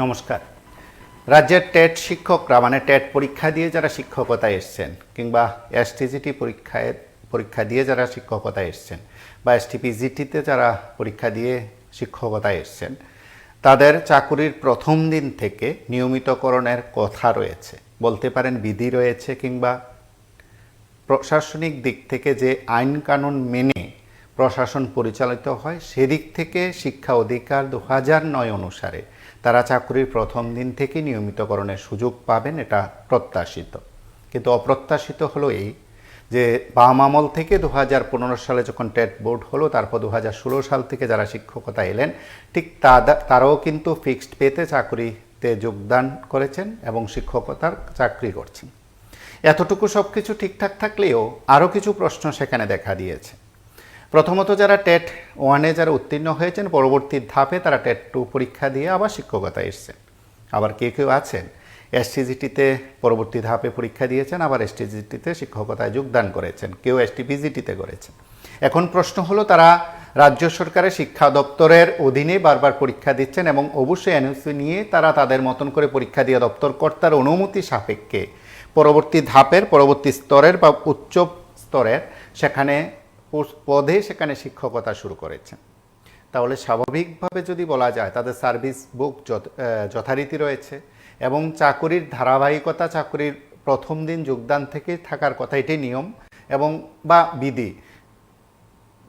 নমস্কার। রাজ্যের টেট শিক্ষকরা মানে টেট পরীক্ষা দিয়ে যারা শিক্ষকতায় এসছেন কিংবা এসটিজিটি পরীক্ষা দিয়ে যারা শিক্ষকতায় এসছেন বা এসটিপিজিটিতে যারা পরীক্ষা দিয়ে শিক্ষকতায় এসছেন তাদের চাকুরির প্রথম দিন থেকে নিয়মিতকরণের কথা রয়েছে, বলতে পারেন বিধি রয়েছে, কিংবা প্রশাসনিক দিক থেকে যে আইন কানুন মেনে প্রশাসন পরিচালিত হয় সেদিক থেকে শিক্ষা অধিকার 2009 অনুসারে তারা চাকরির প্রথম দিন থেকে নিয়মিতকরণের সুযোগ পাবেন, এটা প্রত্যাশিত। কিন্তু অপ্রত্যাশিত হলো এই যে বাম আমল থেকে 2015 সালে যখন টেট বোর্ড হলো, তারপর 2016 সাল থেকে যারা শিক্ষকতা এলেন ঠিক তারাও কিন্তু ফিক্সড পেতে চাকরিতে যোগদান করেছেন এবং শিক্ষকতার চাকরি করছেন। এতটুকু সব কিছু ঠিকঠাক থাকলেও আরও কিছু প্রশ্ন সেখানে দেখা দিয়েছে। প্রথমত, যারা টেট 1-এ যারা উত্তীর্ণ হয়েছেন পরবর্তী ধাপে তারা টেট 2 পরীক্ষা দিয়ে আবার শিক্ষকতা এসছেন। আবার কেউ আছেন এসটিজিটিতে পরবর্তী ধাপে পরীক্ষা দিয়েছেন, আবার এসটিজিটিতে শিক্ষকতায় যোগদান করেছেন, কেউ এসটিপিজিটিতে করেছেন। এখন প্রশ্ন হলো, তারা রাজ্য সরকারের শিক্ষা দপ্তরের অধীনে বারবার পরীক্ষা দিচ্ছেন এবং অবশ্যই এনওসি নিয়ে তারা তাদের মতন করে পরীক্ষা দিয়ে দপ্তর কর্তার অনুমতি সাপেক্ষে পরবর্তী ধাপের পরবর্তী স্তরের বা উচ্চ স্তরের সেখানে সেখানে শিক্ষকতা শুরু করেছেন। তাহলে স্বাভাবিকভাবে যদি বলা যায় তাদের সার্ভিস বুক যথারীতি রয়েছে এবং চাকুরির ধারাবাহিকতা চাকুরির প্রথম দিন যোগদান থেকে থাকার কথা, এটাই নিয়ম এবং বা বিধি।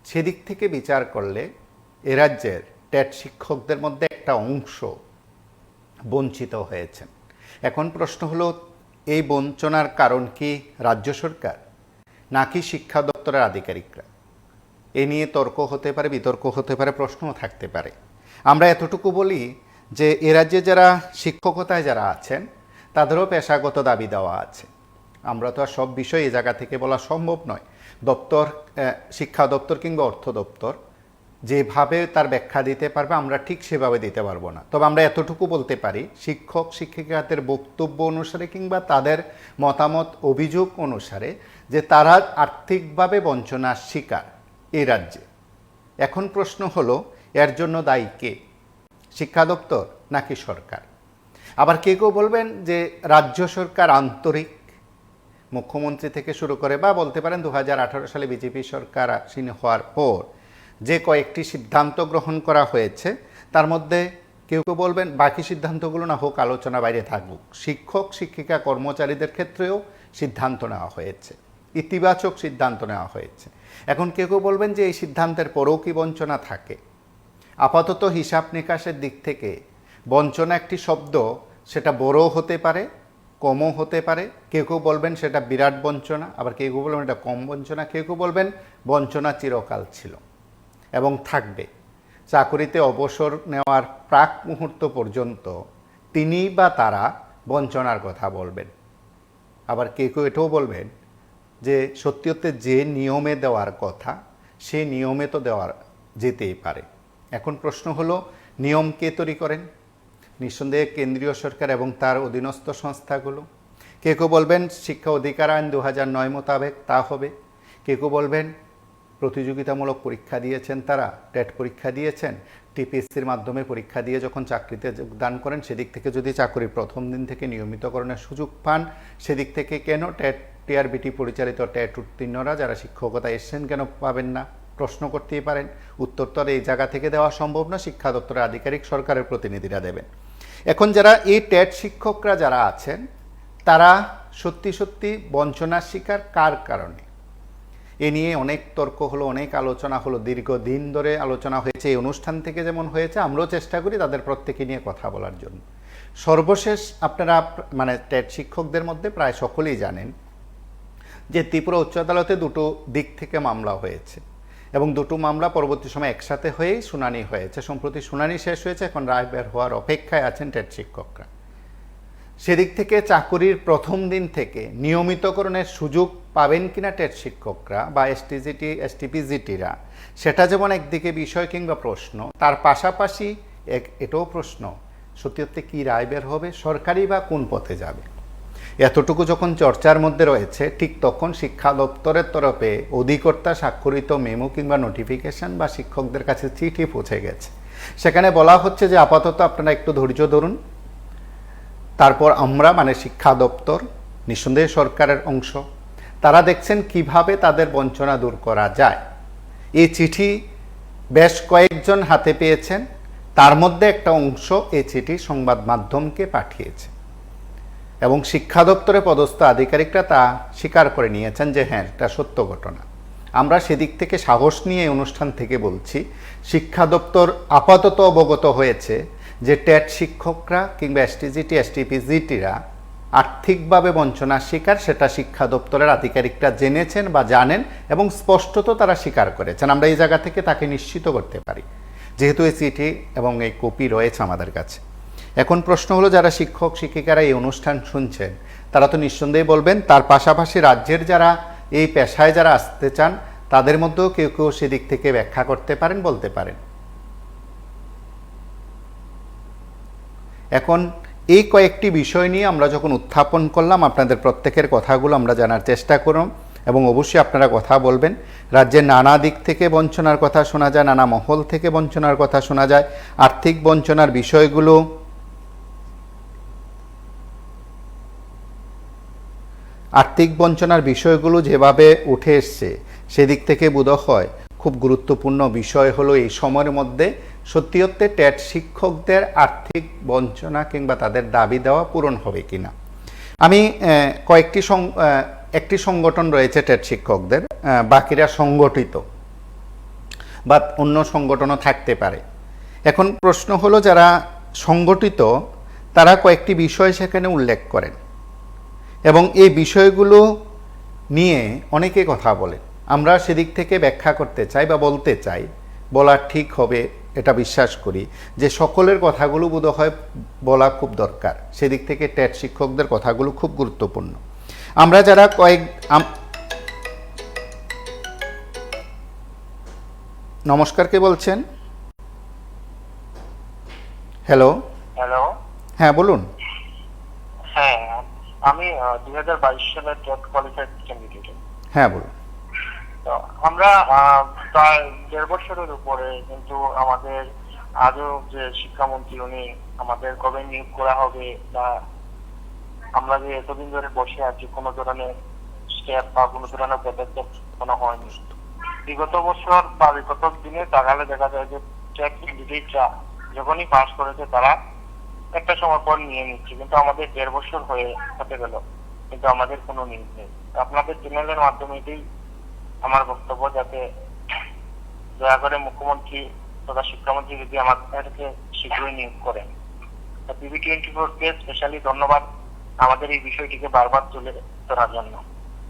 সেদিক থেকে বিচার করলে এ রাজ্যের টেট শিক্ষকদের মধ্যে একটা অংশ বঞ্চিত হয়েছেন। এখন প্রশ্ন হলো, এই বঞ্চনার কারণ কি রাজ্য সরকার নাকি শিক্ষা দপ্তরের আধিকারিকরা? এ নিয়ে তর্ক হতে পারে, বিতর্ক হতে পারে, প্রশ্নও থাকতে পারে। আমরা এতটুকু বলি যে এ রাজ্যে যারা শিক্ষকতায় যারা আছেন তাদেরও পেশাগত দাবি দেওয়া আছে। আমরা তো আর সব বিষয় এই জায়গা থেকে বলা সম্ভব নয়। দপ্তর, শিক্ষা দপ্তর কিংবা অর্থ দপ্তর যেভাবে তার ব্যাখ্যা দিতে পারবে আমরা ঠিক সেভাবে দিতে পারবো না। তবে আমরা এতটুকু বলতে পারি, শিক্ষক শিক্ষিকাদের বক্তব্য অনুসারে কিংবা তাদের মতামত অভিযোগ অনুসারে যে তারা আর্থিকভাবে বঞ্চনার শিকার এই রাজ্যে। এখন প্রশ্ন হলো, এর জন্য দায়ী কে? শিক্ষা দপ্তর নাকি সরকার? আবার কেউ বলবেন যে রাজ্য সরকার আন্তরিক, মুখ্যমন্ত্রী থেকে শুরু করে বা বলতে পারেন 2018 সালে বিজেপি সরকার আসীন হওয়ার পর যে কয়েকটি সিদ্ধান্ত গ্রহণ করা হয়েছে তার মধ্যে কেউ বলবেন বাকি সিদ্ধান্তগুলো না হোক, আলোচনা বাইরে থাকুক। শিক্ষক শিক্ষিকা কর্মচারীদের ক্ষেত্রেও সিদ্ধান্ত নেওয়া হয়েছে, ইতিবাচক সিদ্ধান্ত নেওয়া হয়েছে। এখন কেউ বলবেন যে এই সিদ্ধান্তের পরেও কি বঞ্চনা থাকে? আপাতত হিসাব নিকাশের দিক থেকে বঞ্চনা একটি শব্দ, সেটা বড়ও হতে পারে কমও হতে পারে। কেউ বলবেন সেটা বিরাট বঞ্চনা, আবার কেউ বলবেন এটা কম বঞ্চনা, কেউ বলবেন বঞ্চনা চিরকাল ছিল এবং থাকবে। চাকুরিতে অবসর নেওয়ার প্রাক মুহূর্ত পর্যন্ত তিনি বা তারা বঞ্চনার কথা বলবেন। আবার কেউ এটাও বলবেন যে সত্যিতে যে নিয়মে দেওয়ার কথা সে নিয়মে তো দেওয়ার যেতেই পারে। এখন প্রশ্ন হলো, নিয়ম কে তৈরি করেন? নিঃসন্দেহে কেন্দ্রীয় সরকার এবং তার অধীনস্থ সংস্থাগুলো। কেউ বলবেন শিক্ষা অধিকার আইন 2009 মোতাবেক তা হবে। কেউ বলবেন প্রতিযোগিতামূলক পরীক্ষা দিয়েছেন, তারা টেট পরীক্ষা দিয়েছেন, টিপিএসসির মাধ্যমে পরীক্ষা দিয়ে যখন চাকরিতে যোগদান করেন সেদিক থেকে যদি চাকরির প্রথম দিন থেকে নিয়মিতকরণের সুযোগ পান, সেদিক থেকে কেন টেট টিআরবিটি পরিচালিত টেট উত্তীর্ণরা যারা শিক্ষকতা এসছেন কেন পাবেন না? প্রশ্ন করতেই পারেন। উত্তর তো এই জায়গা থেকে দেওয়া সম্ভব না, শিক্ষা দপ্তরের আধিকারিক সরকারের প্রতিনিধিরা দেবেন। এখন যারা এই টেট শিক্ষকরা যারা আছেন তারা সত্যি সত্যি বঞ্চনার শিকার কার কারণে? এ নিয়ে অনেক তর্ক হলো, অনেক আলোচনা হলো, দীর্ঘদিন ধরে আলোচনা হয়েছে। এই অনুষ্ঠান থেকে যেমন হয়েছে, আমরাও চেষ্টা করি তাদের প্রত্যেকে নিয়ে কথা বলার জন্য। সর্বশেষ আপনারা মানে টেট শিক্ষকদের মধ্যে প্রায় সকলেই জানেন যে ত্রিপুরা উচ্চ আদালতে দুটো দিক থেকে মামলা হয়েছে এবং দুটো মামলা পরবর্তী সময় একসাথে হয়েই শুনানি হয়েছে। সম্প্রতি শুনানি শেষ হয়েছে, এখন রায় বের হওয়ার অপেক্ষায় আছেন টেট শিক্ষকরা। সেদিক থেকে চাকুরির প্রথম দিন থেকে নিয়মিতকরণের সুযোগ পাবেন কিনা টেট শিক্ষকরা বা এসটিজিটি এসটিপিজিটিরা, সেটা যেমন একদিকে বিষয় কিংবা প্রশ্ন, তার পাশাপাশি এটাও প্রশ্ন সত্যি কি রায় বের হবে, সরকারি বা কোন পথে যাবে। এতটুকু যখন চর্চার মধ্যে রয়েছে ঠিক তখন শিক্ষা দপ্তরের তরফে অধিকর্তা স্বাক্ষরিত মেমো কিংবা নোটিফিকেশন বা শিক্ষকদের কাছে চিঠি পৌঁছে গেছে। সেখানে বলা হচ্ছে যে আপাতত আপনারা একটু ধৈর্য ধরুন, তারপর আমরা মানে শিক্ষা দপ্তর নিঃসন্দেহে সরকারের অংশ, তারা দেখছেন কিভাবে তাদের বঞ্চনা দূর করা যায়। এই চিঠি বেশ কয়েকজন হাতে পেয়েছেন, তার মধ্যে একটা অংশ এই চিঠি সংবাদ মাধ্যমকে পাঠিয়েছে এবং শিক্ষা দপ্তরে পদস্থ আধিকারিকরা তা স্বীকার করে নিয়েছেন যে হ্যাঁ, এটা সত্য ঘটনা। আমরা সেদিক থেকে সাহস নিয়ে এই অনুষ্ঠান থেকে বলছি, শিক্ষা দপ্তর আপাতত অবগত হয়েছে যে টেট শিক্ষকরা কিংবা এসটিজিটি এসটিপিজিটিরা আর্থিকভাবে বঞ্চনার শিকার, সেটা শিক্ষা দপ্তরের আধিকারিকরা জেনেছেন বা জানেন এবং স্পষ্টত তারা স্বীকার করেছেন। আমরা এই জায়গা থেকে তাকে নিশ্চিত করতে পারি, যেহেতু এই চিঠি এবং এই কপি রয়েছে আমাদের কাছে। এখন প্রশ্ন হলো, যারা শিক্ষক শিক্ষিকারা এই অনুষ্ঠান শুনছেন তারা তো নিঃসন্দেহে বলবেন, তার পাশাপাশি রাজ্যের যারা এই পেশায় যারা আসতে চান তাদের মধ্যেও কেউ কেউ সেদিক থেকে ব্যাখ্যা করতে পারেন, বলতে পারেন। এখন এই কয়েকটি বিষয় নিয়ে আমরা যখন উত্থাপন করলাম, আপনাদের প্রত্যেকের কথাগুলো আমরা জানার চেষ্টা করলাম এবং অবশ্যই আপনারা কথা বলবেন। রাজ্যের নানা দিক থেকে বঞ্চনার কথা শোনা যায়, নানা মহল থেকে বঞ্চনার কথা শোনা যায়। আর্থিক বঞ্চনার বিষয়গুলো যেভাবে উঠে এসছে, সেদিক থেকে বোধ হয় খুব গুরুত্বপূর্ণ বিষয় হলো এই সময়ের মধ্যে সত্যি অর্থে টেট শিক্ষকদের আর্থিক বঞ্চনা কিংবা তাদের দাবি দেওয়া পূরণ হবে কিনা। আমি একটি সংগঠন রয়েছে টেট শিক্ষকদের, বাকিরা সংগঠিত বা অন্য সংগঠনও থাকতে পারে। এখন প্রশ্ন হলো, যারা সংগঠিত তারা কয়েকটি বিষয় সেখানে উল্লেখ করেন এবং এই বিষয়গুলো নিয়ে অনেকে কথা বলেন। আমরা সেদিক থেকে ব্যাখ্যা করতে চাই বা বলতে চাই, বলা ঠিক হবে এটা বিশ্বাস করি যে সকলের কথাগুলো বোধহয় বলা খুব দরকার। সেদিক থেকে টেট শিক্ষকদের কথাগুলো খুব গুরুত্বপূর্ণ। আমরা যারা নমস্কার, কে বলছেন? হ্যালো। হ্যাঁ বলুন। হ্যাঁ, আমি 2022 সালের টেট কোয়ালিফাইড ক্যান্ডিডেট। হ্যাঁ বলুন। তো আমরা প্রায় 1.5 বছরের উপরে, কিন্তু আমাদের আজও যে শিক্ষামন্ত্রী উনি আমাদের কবে নিয়োগ করা হবে বা আমরা যে এতদিন ধরে বসে আছি, কোনো ধরনের স্টেপ বা কোনো ধরনের পদক্ষেপ কোনো হয়নি। বিগত বছর বা বিগত দিনে তাকালে দেখা যায় যে টেট ক্যান্ডিডেটরা যখনই পাস করেছে তারা একটা সময় পর নিয়ে নিচ্ছে, কিন্তু আমাদের 1.5 বছর হতে গেল কিন্তু আমাদের কোনো নিয়োগ নেই। আপনাদের চ্যানেলের মাধ্যমে এটাই আমার বক্তব্য, যাতে দয়া করে মুখ্যমন্ত্রী তথা শিক্ষামন্ত্রী যদি আমাদেরকে শীঘ্রই নিয়োগ করেন। PB24 কে স্পেশালি ধন্যবাদ আমাদের এই বিষয়টিকে বারবার তুলে ধরার জন্য।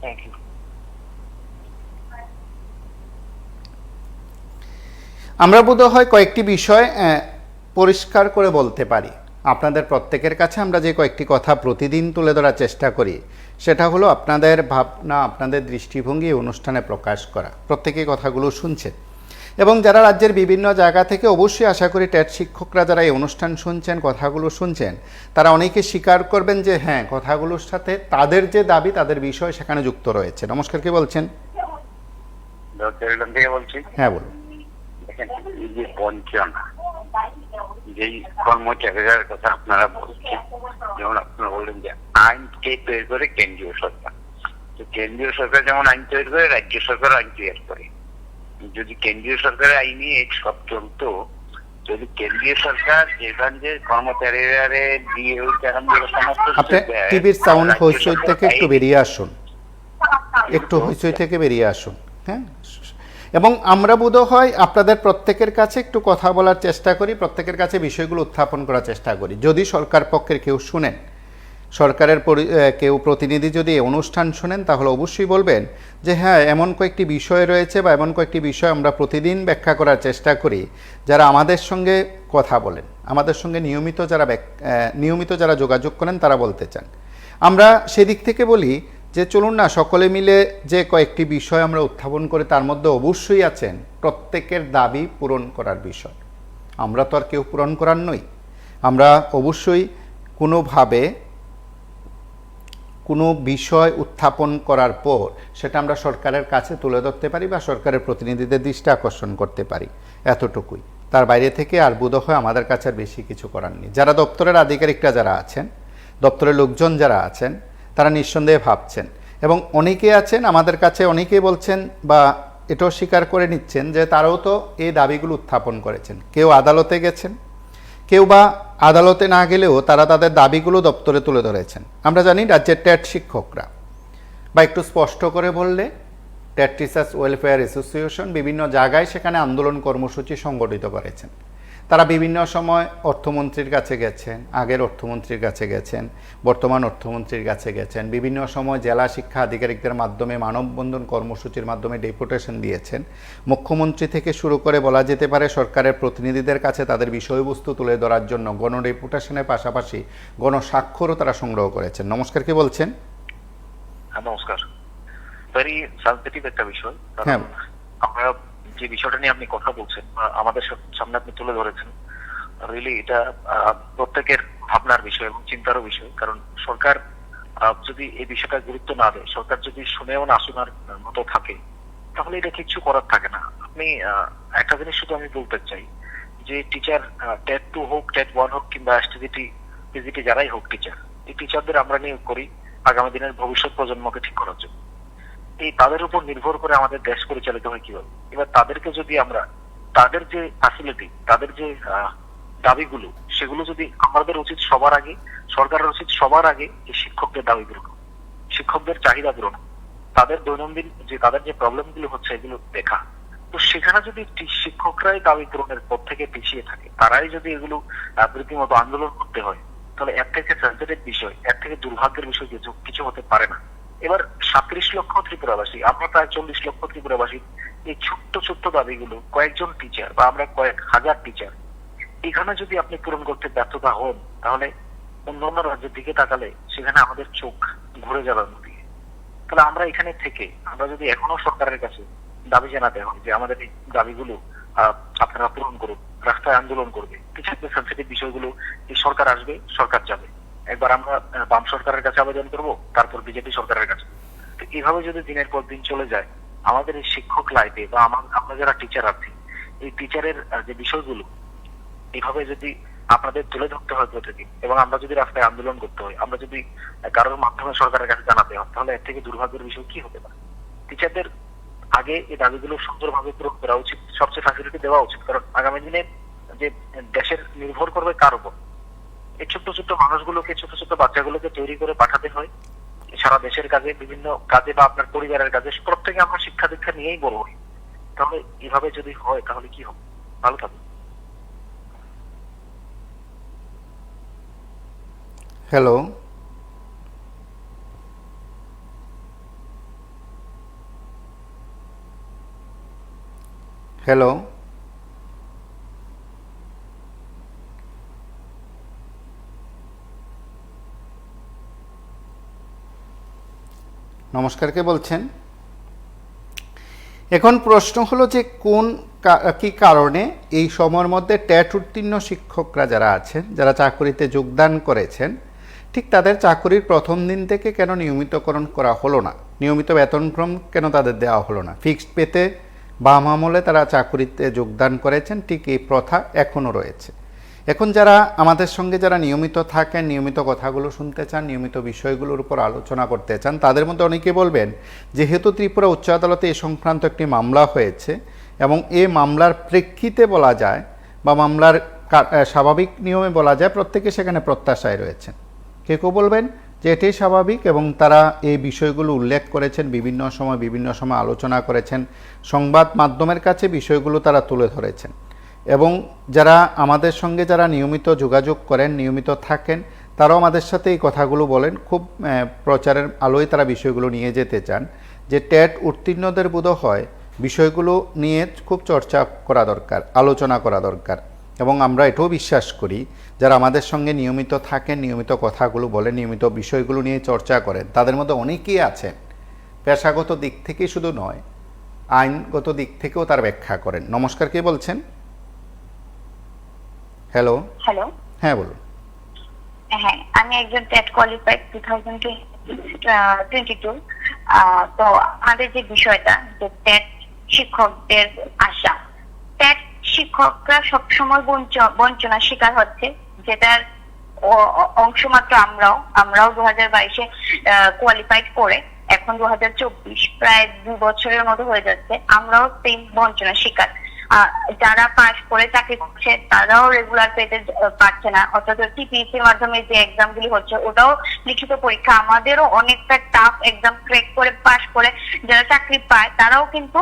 Thank you. আমরা বোধহয় কয়েকটি বিষয় পরিষ্কার করে বলতে পারি। আপনাদের প্রত্যেকের কাছে আমরা যে কয়েকটি কথা প্রতিদিন তুলে ধরার চেষ্টা করি, সেটা হলো আপনাদের ভাবনা, আপনাদের দৃষ্টিভঙ্গি অনুষ্ঠানে প্রকাশ করা। প্রত্যেকে কথাগুলো শুনছেন এবং যারা রাজ্যের বিভিন্ন জায়গা থেকে, অবশ্যই আশা করি টেট শিক্ষকরা যারা এই অনুষ্ঠান শুনছেন, কথাগুলো শুনছেন, তারা অনেকে স্বীকার করবেন যে হ্যাঁ, কথাগুলোর সাথে তাদের যে দাবি, তাদের বিষয় সেখানে যুক্ত রয়েছে। নমস্কার, কে বলছেন? হ্যাঁ বলুন। যেই কর্মচারীদের কথা আপনারা বলছেন, যেমন আপনারা বললেন যে আইন কে তৈরি করে? কেন্দ্রীয় সরকার। তো কেন্দ্রীয় সরকার যেমন আইন তৈরি করে, রাজ্য সরকার আইন তৈরি করে। যদি কেন্দ্রীয় সরকারের আইনে সব চলতো, যদি কেন্দ্রীয় সরকার যেখান যে কর্মচারীরা দিয়ে আপনি টিভির সাউন্ড হইচই থেকে একটু বেরিয়ে আসুন, একটু হইচই থেকে বেরিয়ে আসুন। হ্যাঁ, এবং আমরা বোধহয় আপনাদের প্রত্যেকের কাছে একটু কথা বলার চেষ্টা করি, প্রত্যেকের কাছে বিষয়গুলো উত্থাপন করার চেষ্টা করি। যদি সরকার পক্ষের কেউ শুনেন, সরকারের কেউ প্রতিনিধি যদি এই অনুষ্ঠান শোনেন, তাহলে অবশ্যই বলবেন যে হ্যাঁ, এমন কয়েকটি বিষয় রয়েছে বা এমন কয়েকটি বিষয় আমরা প্রতিদিন ব্যাখ্যা করার চেষ্টা করি। যারা আমাদের সঙ্গে কথা বলেন, আমাদের সঙ্গে নিয়মিত যারা যোগাযোগ করেন, তারা বলতে চান। আমরা সেদিক থেকে বলি যে চলুন না সকলে মিলে যে কয়েকটি বিষয় আমরা উত্থাপন করে, তার মধ্যে অবশ্যই আছেন প্রত্যেকের দাবি পূরণ করার বিষয়। আমরা তো আর কেউ পূরণ করার নই। আমরা অবশ্যই কোনোভাবে কোনো বিষয় উত্থাপন করার পর সেটা আমরা সরকারের কাছে তুলে ধরতে পারি বা সরকারের প্রতিনিধিদের দৃষ্টি আকর্ষণ করতে পারি, এতটুকুই। তার বাইরে থেকে আর বোধহয় আমাদের কাছে আর বেশি কিছু করার নেই। যারা দপ্তরের আধিকারিকরা যারা আছেন, দপ্তরের লোকজন যারা আছেন তারা নিঃসন্দেহে ভাবছেন, এবং অনেকে আছেন আমাদের কাছে, অনেকেই বলছেন বা এটাও স্বীকার করে নিচ্ছেন যে তারাও তো এই দাবিগুলো উত্থাপন করেছেন। কেউ আদালতে গেছেন, কেউ বা আদালতে না গেলেও তারা তাদের দাবিগুলো দপ্তরে তুলে ধরেছেন। আমরা জানি রাজ্যের ট্যাট শিক্ষকরা, বা একটু স্পষ্ট করে বললে ট্যাট টিচার্স ওয়েলফেয়ার অ্যাসোসিয়েশন বিভিন্ন জায়গায় সেখানে আন্দোলন কর্মসূচি সংগঠিত করেছেন। তারা বিভিন্ন সময় অর্থমন্ত্রীর কাছে গেছেন, আগের অর্থমন্ত্রীর কাছে গেছেন, বর্তমান অর্থমন্ত্রীর কাছে গেছেন, বিভিন্ন সময় জেলা শিক্ষা আধিকারিকদের মাধ্যমে মানববন্ধন কর্মসূচির মাধ্যমে ডেপুটেশন দিয়েছেন। মুখ্যমন্ত্রী থেকে শুরু করে বলা যেতে পারে সরকারের প্রতিনিধিদের কাছে তাদের বিষয়বস্তু তুলে ধরার জন্য গণডেপুটেশনের পাশাপাশি গণস্বাক্ষরও তারা সংগ্রহ করেছেন। নমস্কার, কি বলছেন? হ্যাঁ, নমস্কার। ভেরি সেনসিটিভ একটা বিষয়, কারণ হ্যাঁ। আমরা যে বিষয়টা নিয়ে আপনি কথা বলছেন, আমাদের সামনে আপনি তুলে ধরেছেন, রিয়েলি এটা প্রত্যেকের ভাবনার বিষয় এবং চিন্তারও বিষয়। কারণ সরকার যদি এই বিষয়টা গুরুত্ব না দেয়, সরকার যদি শুনেও না শোনার মতো থাকে, তাহলে এটা কিচ্ছু করার থাকে না। আপনি একটা জিনিস শুধু আমি বলতে চাই যে টিচার টেট 2 হোক, টেট 1 হোক, কিংবা এসটিজিটি পিজিটি যারাই হোক টিচার, এই টিচারদের আমরা নিয়োগ করি আগামী দিনের ভবিষ্যৎ প্রজন্মকে ঠিক করার জন্য। এই তাদের উপর নির্ভর করে আমাদের দেশ পরিচালিত হয় কিভাবে। এবার তাদেরকে যদি আমরা তাদের যে ফ্যাসিলিটি, তাদের যে দাবিগুলো, সেগুলো যদি আমাদের উচিত সবার আগে, সরকারের উচিত সবার আগে এই শিক্ষকদের দাবি পূরণ, শিক্ষকদের চাহিদা পূরণ, তাদের দৈনন্দিন যে তাদের যে প্রবলেম গুলো হচ্ছে এগুলো দেখা। তো সেখানে যদি শিক্ষকরাই দাবি পূরণের পর থেকে পিছিয়ে থাকে, তারাই যদি এগুলো রীতিমতো আন্দোলন করতে হয়, তাহলে এর থেকে সেন্সিটিভ বিষয়, এর থেকে দুর্ভাগ্যের বিষয় কিছু হতে পারে না। এবার 37 লক্ষ ত্রিপুরাবাসী, আমরা প্রায় 40 লক্ষ ত্রিপুরাবাসী, এই ছোট্ট ছোট্ট দাবিগুলো কয়েকজন টিচার বা আমরা কয়েক হাজার টিচার, এখানে যদি আপনি পূরণ করতে ব্যর্থতা হন, তাহলে অন্যান্য রাজ্যের দিকে তাকালে সেখানে আমাদের চোখ ঘুরে যাবে দিকে। তাহলে আমরা এখানে থেকে আমরা যদি এখনো সরকারের কাছে দাবি জানাতে হয় যে আমাদের এই দাবিগুলো আপনারা পূরণ করুন, রাস্তায় আন্দোলন করবে, টিচারদের সেন্সিটিভ বিষয়গুলো, এই সরকার আসবে, সরকার যাবে, একবার আমরা বাম সরকারের কাছে আবেদন করব, তারপর বিজেপি সরকারের কাছে। তো এইভাবে যদি দিনের পর দিন চলে যায়, আমাদের এই শিক্ষক লাইফে বা আমরা যারা টিচার আছি, এই টিচারের যে বিষয়গুলো এইভাবে যদি আপনাদের তুলে ধরতে হয় প্রতিদিন, এবং আমরা যদি রাস্তায় আন্দোলন করতে হয়, আমরা যদি কারোর মাধ্যমে সরকারের কাছে জানাতে হয়, তাহলে এর থেকে দুর্ভাগ্যের বিষয় কি হতে পারে? টিচারদের আগে এই দাবিগুলো সুন্দরভাবে পূরণ করা উচিত, সবচেয়ে ফ্যাসিলিটি দেওয়া উচিত। কারণ আগামী দিনে যে দেশের নির্ভর করবে কার উপর? এই ছোট্ট ছোট্ট মানুষগুলোকে, ছোট ছোট বাচ্চাগুলোকে তৈরি করে পাঠাতে হয় সারা দেশের কাজে, বিভিন্ন কাজে, বা আপনার পরিবারের কাজে। প্রত্যেকে আমরা শিক্ষা দীক্ষা নিয়েই বড় হই। তাহলে এভাবে যদি হয় তাহলে কি হবে? ভালো থাকবে। হ্যালো, হ্যালো, নমস্কার, কে বলছেন? এখন প্রশ্ন হলো যে কি কারণে এই সময়ের মধ্যে ট্যাট উত্তীর্ণ শিক্ষকরা যারা আছেন, যারা চাকরিতে যোগদান করেছেন, ঠিক তাদের চাকরির প্রথম দিন থেকে কেন নিয়মিতকরণ করা হলো না, নিয়মিত বেতনক্রম কেন তাদের দেওয়া হলো না? ফিক্সড পেতে বাম আমলে তারা চাকরিতে যোগদান করেছেন, ঠিক এই প্রথা এখনও রয়েছে। এখন যারা আমাদের সঙ্গে যারা নিয়মিত থাকেন, নিয়মিত কথাগুলো শুনতে চান, নিয়মিত বিষয়গুলোর উপর আলোচনা করতে চান, তাদের মধ্যে অনেকে বলবেন যেহেতু ত্রিপুরা উচ্চ আদালতে এ সংক্রান্ত একটি মামলা হয়েছে এবং এই মামলার প্রেক্ষিতে বলা যায় বা মামলার স্বাভাবিক নিয়মে বলা যায় প্রত্যেকে সেখানে প্রত্যাশায় রয়েছেন। কেউ বলবেন যে এটাই স্বাভাবিক এবং তারা এই বিষয়গুলো উল্লেখ করেছেন, বিভিন্ন সময় আলোচনা করেছেন, সংবাদ মাধ্যমের কাছে বিষয়গুলো তারা তুলে ধরেছেন। এবং যারা আমাদের সঙ্গে যারা নিয়মিত যোগাযোগ করেন, নিয়মিত থাকেন, তারাও আমাদের সাথে এই কথাগুলো বলেন, খুব প্রচারের আলোয় তারা বিষয়গুলো নিয়ে যেতে চান যে ট্যাট উত্তীর্ণদের বোধ হয় বিষয়গুলো নিয়ে খুব চর্চা করা দরকার, আলোচনা করা দরকার। এবং আমরা এটাও বিশ্বাস করি যারা আমাদের সঙ্গে নিয়মিত থাকেন, নিয়মিত কথাগুলো বলেন, নিয়মিত বিষয়গুলো নিয়ে চর্চা করেন, তাদের মধ্যে অনেকেই আছেন পেশাগত দিক থেকে শুধু নয়, আইনগত দিক থেকেও তার ব্যাখ্যা করেন। নমস্কার, কে বলছেন? হ্যালো। হ্যালো, হ্যাঁ বলুন। হ্যাঁ, আমি একজন টেট কোয়ালিফাইড 2022। তো আমাদের যে বিষয়টা যে টেট শিক্ষকদের আশা, টেট শিক্ষকরা সবসময় বঞ্চনার শিকার হচ্ছে, যেটার অংশ মাত্র আমরাও 2022-এ কোয়ালিফাইড করে এখন 2024 প্রায় 2 বছরের মতো হয়ে যাচ্ছে, আমরাও সেম বঞ্চনার শিকার। যারা পাস করে চাকরি করছে তারাও রেগুলার পেতে পারছে না, অর্থাৎ টিপিএসসির মাধ্যমে যে এক্সাম গুলি হচ্ছে ওটাও লিখিত পরীক্ষা, আমাদেরও অনেকটা টাফ এক্সাম ক্র্যাক করে পাস করে যারা চাকরি পায় তারাও কিন্তু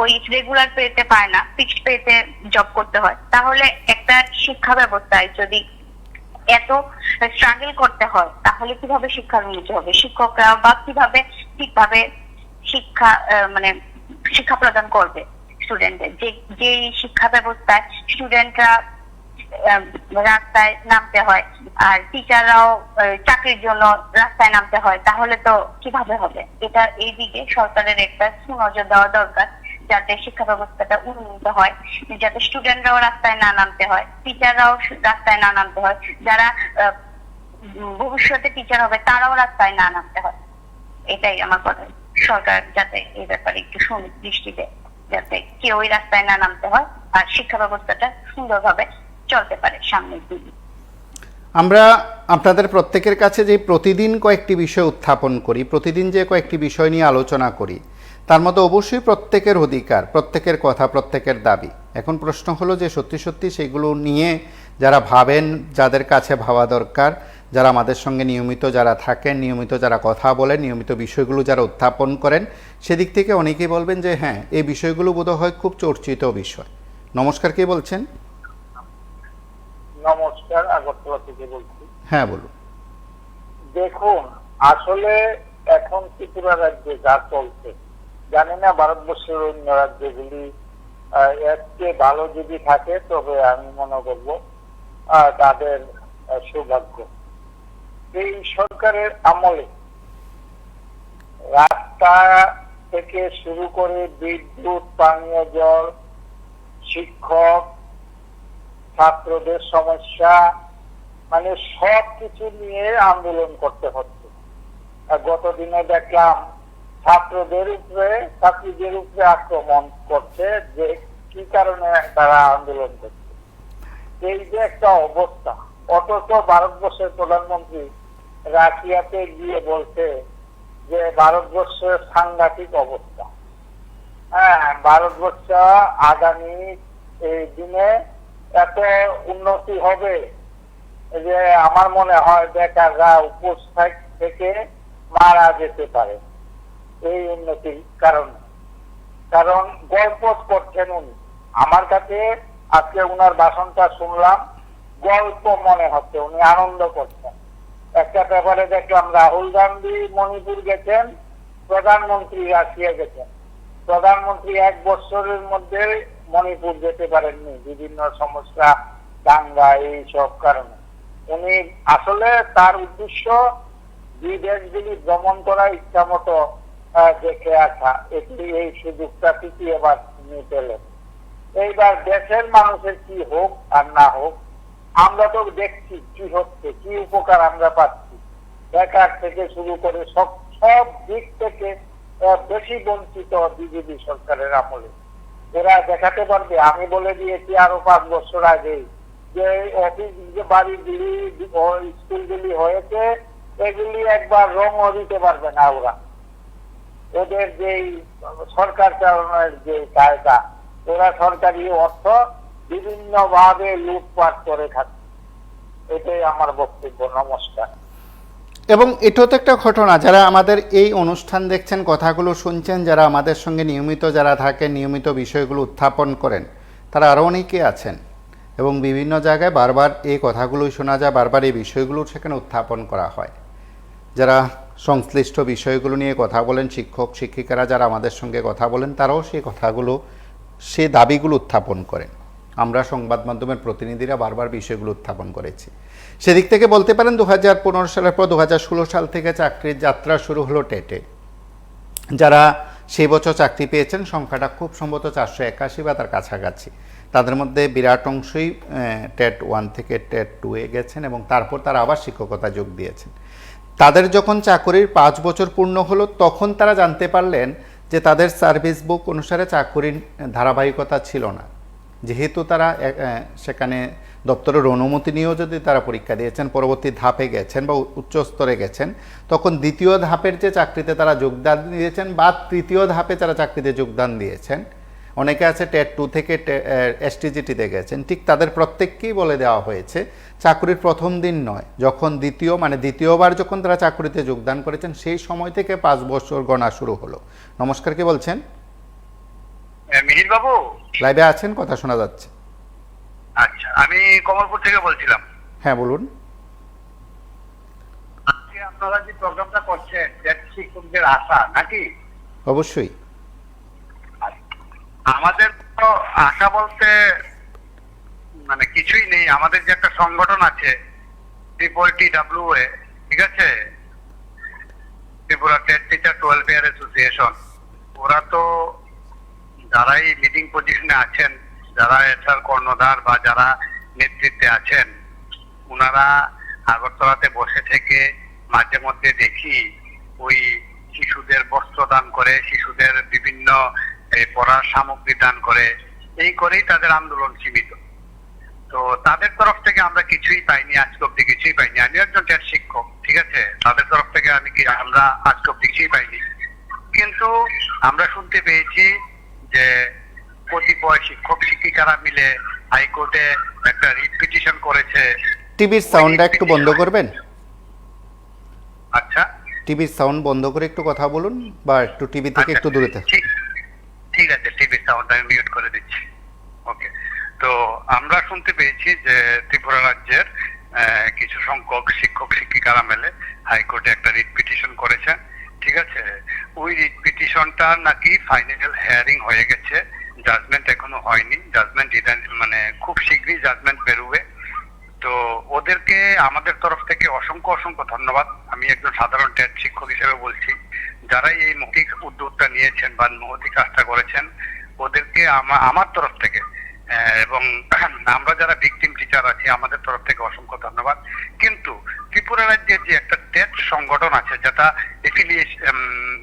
ওই রেগুলার পেতে পায় না, ফিক্সড পেতে জব করতে হয়। তাহলে একটা শিক্ষা ব্যবস্থায় যদি এত স্ট্রাগল করতে হয় তাহলে কিভাবে শিক্ষার উন্নতি হবে, শিক্ষকরা বা কিভাবে ঠিকভাবে শিক্ষা প্রদান করবে স্টুডেন্টদের? যে শিক্ষা ব্যবস্থায় স্টুডেন্টরা রাস্তায় নামতে হয় আর টিচাররাও চাকরির জন্য রাস্তায় নামতে হয়, তাহলে তো কিভাবে হবে? এই দিকে সরকারের একটা সুনজর দেওয়া দরকার, যাতে শিক্ষা ব্যবস্থাটা উন্নত হয়, যাতে স্টুডেন্টরাও রাস্তায় না নামতে হয়, টিচাররাও রাস্তায় না নামতে হয়, যারা ভবিষ্যতে টিচার হবে তারাও রাস্তায় না নামতে হয়। এটাই আমার কথা, সরকার যাতে এই ব্যাপারে একটু সুদৃষ্টি দেয়, যাতে কেউই রাস্তায় না নামতে হয় আর শিক্ষা ব্যবস্থাটা সুন্দরভাবে চলতে পারে সামনের দিকে। আমরা আপনাদের প্রত্যেকের কাছে যে প্রতিদিন কয়েকটি বিষয় উত্থাপন করি, প্রতিদিন যে কয়েকটি বিষয় নিয়ে আলোচনা করি, তার মধ্যে অবশ্যই প্রত্যেকের অধিকার, প্রত্যেকের কথা, প্রত্যেকের দাবি। এখন প্রশ্ন হলো যে সত্যি সত্যি সেগুলো নিয়ে যারা ভাবেন, যাদের কাছে ভাবা দরকার, যারা আমাদের সঙ্গে নিয়মিত যারা থাকেন, নিয়মিত যারা কথা বলেন, নিয়মিত বিষয়গুলো যারা উত্থাপন করেন, সেদিক থেকে অনেকেই বলবেন যে হ্যাঁ, এই বিষয়গুলো বোধহয় খুব চর্চিত বিষয়। নমস্কার, কে বলছেন? নমস্কার, আগরতলা থেকে বলছি। হ্যাঁ, বলুন। দেখুন, আসলে এখন ত্রিপুরা রাজ্যে যা চলছে, জানি না ভারতবর্ষের অন্য রাজ্যগুলি এতে ভালো যদি থাকে তবে আমি মনে করবো তাদের সৌভাগ্য। এই সরকারের আমলে রাস্তা থেকে শুরু করে বিদ্যুৎ, পানীয় জল, শিক্ষক, ছাত্রদের সমস্যা, মানে সব কিছু নিয়ে আন্দোলন করতে হচ্ছে। গতদিনে দেখলাম ছাত্রদের উপরে আক্রমণ করছে, যে কি কারণে তারা আন্দোলন করছে। এই যে একটা অবস্থা, অথচ ভারতবর্ষের প্রধানমন্ত্রী রাশিয়াতে গিয়ে বলছে যে ভারতবর্ষের সাংঘাতিক অবস্থা। হ্যাঁ, ভারতবর্ষ আগামী এই দিনে এত উন্নতি হবে যে আমার মনে হয় বেকাররা উপোস থেকে মারা যেতে পারে এই উন্নতির কারণে। কারণ গল্প করছেন উনি, আমার কাছে আজকে উনার ভাষণটা শুনলাম, গল্প মনে হচ্ছে, উনি আনন্দ করছেন। একটা ব্যাপারে দেখলাম রাহুল গান্ধী মণিপুর গেছেন, প্রধানমন্ত্রী রাশিয়া গেছেন। প্রধানমন্ত্রী 1 বছরের মধ্যে মণিপুর যেতে পারেননি, বিভিন্ন সমস্যা, দাঙ্গা, এই সব কারণে। উনি আসলে তার উদ্দেশ্য বিদেশগুলি ভ্রমণ করা, ইচ্ছা মতো দেখে আসা, এই সুযোগটা ঠিকই এবার নিয়ে পেলেন। এইবার দেশের মানুষের কি হোক আর না হোক, আমরা তো দেখছি কি হচ্ছে, কি উপকার আমরা পাচ্ছি। বেকার থেকে শুরু করে সব দিক থেকে বেশি বঞ্চিত বিজেপি সরকারের আমলে। এরা দেখাতে পারবে, আমি বলে দিয়েছি আরো 5 বছর আগে, যে অফিস যে বাড়িগুলি, স্কুলগুলি হয়েছে, এগুলি একবার রঙও দিতে পারবে না ওরা। ওদের যে সরকার চালানোর যে কায়দা, ওরা সরকারি অর্থ বিভিন্ন ভাবে লুটপাট করে থাকে। এটাই আমার বক্তব্য। নমস্কার। এবং এটাও তো একটা ঘটনা, যারা আমাদের এই অনুষ্ঠান দেখছেন, কথাগুলো শুনছেন, যারা আমাদের সঙ্গে নিয়মিত যারা থাকেন, নিয়মিত বিষয়গুলো উত্থাপন করেন, তারা আরও অনেকে আছেন এবং বিভিন্ন জায়গায় বারবার এই কথাগুলোই শোনা যায়, বারবার এই বিষয়গুলো সেখানে উত্থাপন করা হয়। যারা সংশ্লিষ্ট বিষয়গুলো নিয়ে কথা বলেন, শিক্ষক শিক্ষিকারা যারা আমাদের সঙ্গে কথা বলেন, তারাও সেই কথাগুলো, সেই দাবিগুলো উত্থাপন করেন। আমরা সংবাদ মাধ্যমের প্রতিনিধিরা বারবার বিষয়গুলো উত্থাপন করেছি। সেদিক থেকে বলতে পারেন 2015 সালের পর 2016 সাল থেকে চাকরির যাত্রা শুরু হলো টেটে। যারা সেই বছর চাকরি পেয়েছেন সংখ্যাটা খুব সম্ভবত 481 বা তার কাছাকাছি। তাদের মধ্যে বিরাট অংশই টেট 1 থেকে টেট 2-এ গেছেন এবং তারপর তারা আবার শিক্ষকতা যোগ দিয়েছেন। তাদের যখন চাকরির 5 বছর পূর্ণ হলো, তখন তারা জানতে পারলেন যে তাদের সার্ভিস বুক অনুসারে চাকরির ধারাবাহিকতা ছিল না, যেহেতু তারা সেখানে দপ্তরের অনুমতি নিয়েও যদি তারা পরীক্ষা দিয়েছেন, পরবর্তী ধাপে গেছেন বা উচ্চ স্তরে গেছেন, তখন দ্বিতীয় ধাপের যে চাকরিতে তারা যোগদান দিয়েছেন বা তৃতীয় ধাপে যারা চাকরিতে যোগদান দিয়েছেন, অনেকে আছে টেট 2 থেকে এসটিজিটিতে গেছেন, ঠিক তাদের প্রত্যেককেই বলে দেওয়া হয়েছে চাকরির প্রথম দিন নয়, যখন দ্বিতীয়বার যখন তারা চাকরিতে যোগদান করেছেন সেই সময় থেকে 5 বছর গণনা শুরু হলো। নমস্কার, কে বলছেন? মিহির বাবু, লাইভে আছেন, কথা শোনা যাচ্ছে। আচ্ছা, আমি কমলপুর থেকে বলছিলাম। হ্যাঁ, বলুন। আজকে আপনারা যে প্রোগ্রামটা করছেন টেট শিক্ষকদের আশা নাকি? অবশ্যই। আমাদের তো আশা বলতে মানে কিছুই নেই। আমাদের যে একটা সংগঠন আছে TTWA, ঠিক আছে, Tripura TET teacher welfare association, ওরা তো যারাই লিডিং পজিশনে আছেন, যারা এটার কর্ণধার বা যারা নেতৃত্বে আছেন, ওনারা আগরতলাতে বসে থেকে মাঝে মধ্যে দেখি ওই শিশুদের বস্ত্র দান করে, শিশুদের বিভিন্ন পড়ার সামগ্রী দান করে, এই করেই তাদের আন্দোলন সীমিত। তো তাদের তরফ থেকে আমরা কিছুই পাইনি, আজকে অব্দি কিছুই পাইনি। আমি একজন টেট শিক্ষক, ঠিক আছে, তাদের তরফ থেকে আমরা আজকে অব্দি কিছুই পাইনি। কিন্তু আমরা শুনতে পেয়েছি যে কতিপয় শিক্ষক শিক্ষিকারা মিলে হাইকোর্টে একটা রিট পিটিশন করেছে। টিভির সাউন্ডটা একটু বন্ধ করবেন? আচ্ছা, টিভির সাউন্ড বন্ধ করে একটু কথা বলুন, বা একটু টিভি থেকে একটু দূরে থাকুন। ঠিক আছে, টিভির সাউন্ড আমি মিউট করে দিচ্ছি। ওকে। তো আমরা শুনতে পেয়েছি যে ত্রিপুরা রাজ্যের কিছু সংখ্যক শিক্ষক শিক্ষিকারা মিলে হাইকোর্টে একটা রিট পিটিশন করেছেন, ঠিক আছে। ওই রিট পিটিশনটা নাকি ফাইনাল হিয়ারিং হয়ে গেছে, জাজমেন্ট এখনো হয়নি। জাজমেন্ট মানে খুব শীঘ্রই জাজমেন্ট বেরোবে। তো ওদেরকে আমাদের তরফ থেকে অসংখ্য অসংখ্য ধন্যবাদ। আমি একজন সাধারণ টেট শিক্ষক হিসেবে বলছি, যারাই এই মৌখিক উদ্যোগটা নিয়েছেন বা মহতি কাজটা করেছেন, ওদেরকে আমার তরফ থেকে এবং আমরা যারা ভিকটিম টিচার আছি আমাদের তরফ থেকে অসংখ্য ধন্যবাদ। কিন্তু ত্রিপুরা রাজ্যের যে একটা টেট সংগঠন আছে, যেটা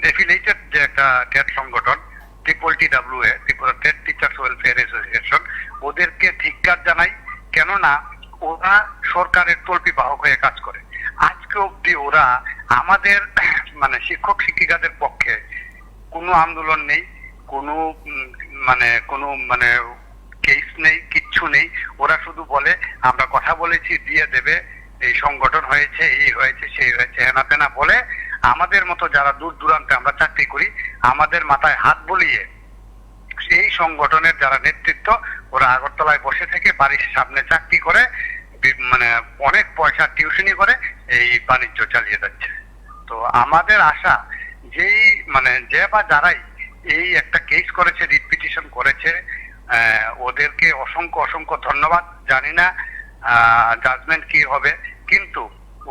এফিলিয়েটেড যে একটা টেট সংগঠন TTWA, Tripura TET teachers welfare association, ওদেরকে ধিক্কার জানাই। কেননা ওরা সরকারের তল্পি বাহক হয়ে কাজ করে। আজকে অব্দি ওরা আমাদের মানে শিক্ষক শিক্ষিকাদের পক্ষে কোনো আন্দোলন নেই, কোনো কেস নেই, কিচ্ছু নেই। ওরা শুধু বলে আমরা কথা বলেছি, দিয়ে দেবে, এই সংগঠন হয়েছে, এই হয়েছে, সেই হয়েছে, হেনা তেনা বলে আমাদের মতো যারা দূর দূরান্তে আমরা চাকরি করি আমাদের মাথায় হাত বলিয়ে সেই সংগঠনের যারা নেতৃত্ব, ওরা আগরতলায় বসে থেকে বাড়ির সামনে চাকরি করে, মানে অনেক পয়সা টিউশনি করে এই বাণিজ্য চালিয়ে যাচ্ছে। তো আমাদের আশা যে বা যারাই এই একটা কেস করেছে, রিট পিটিশন করেছে, ওদেরকে অসংখ্য অসংখ্য ধন্যবাদ। জানি না জাজমেন্ট কি হবে, কিন্তু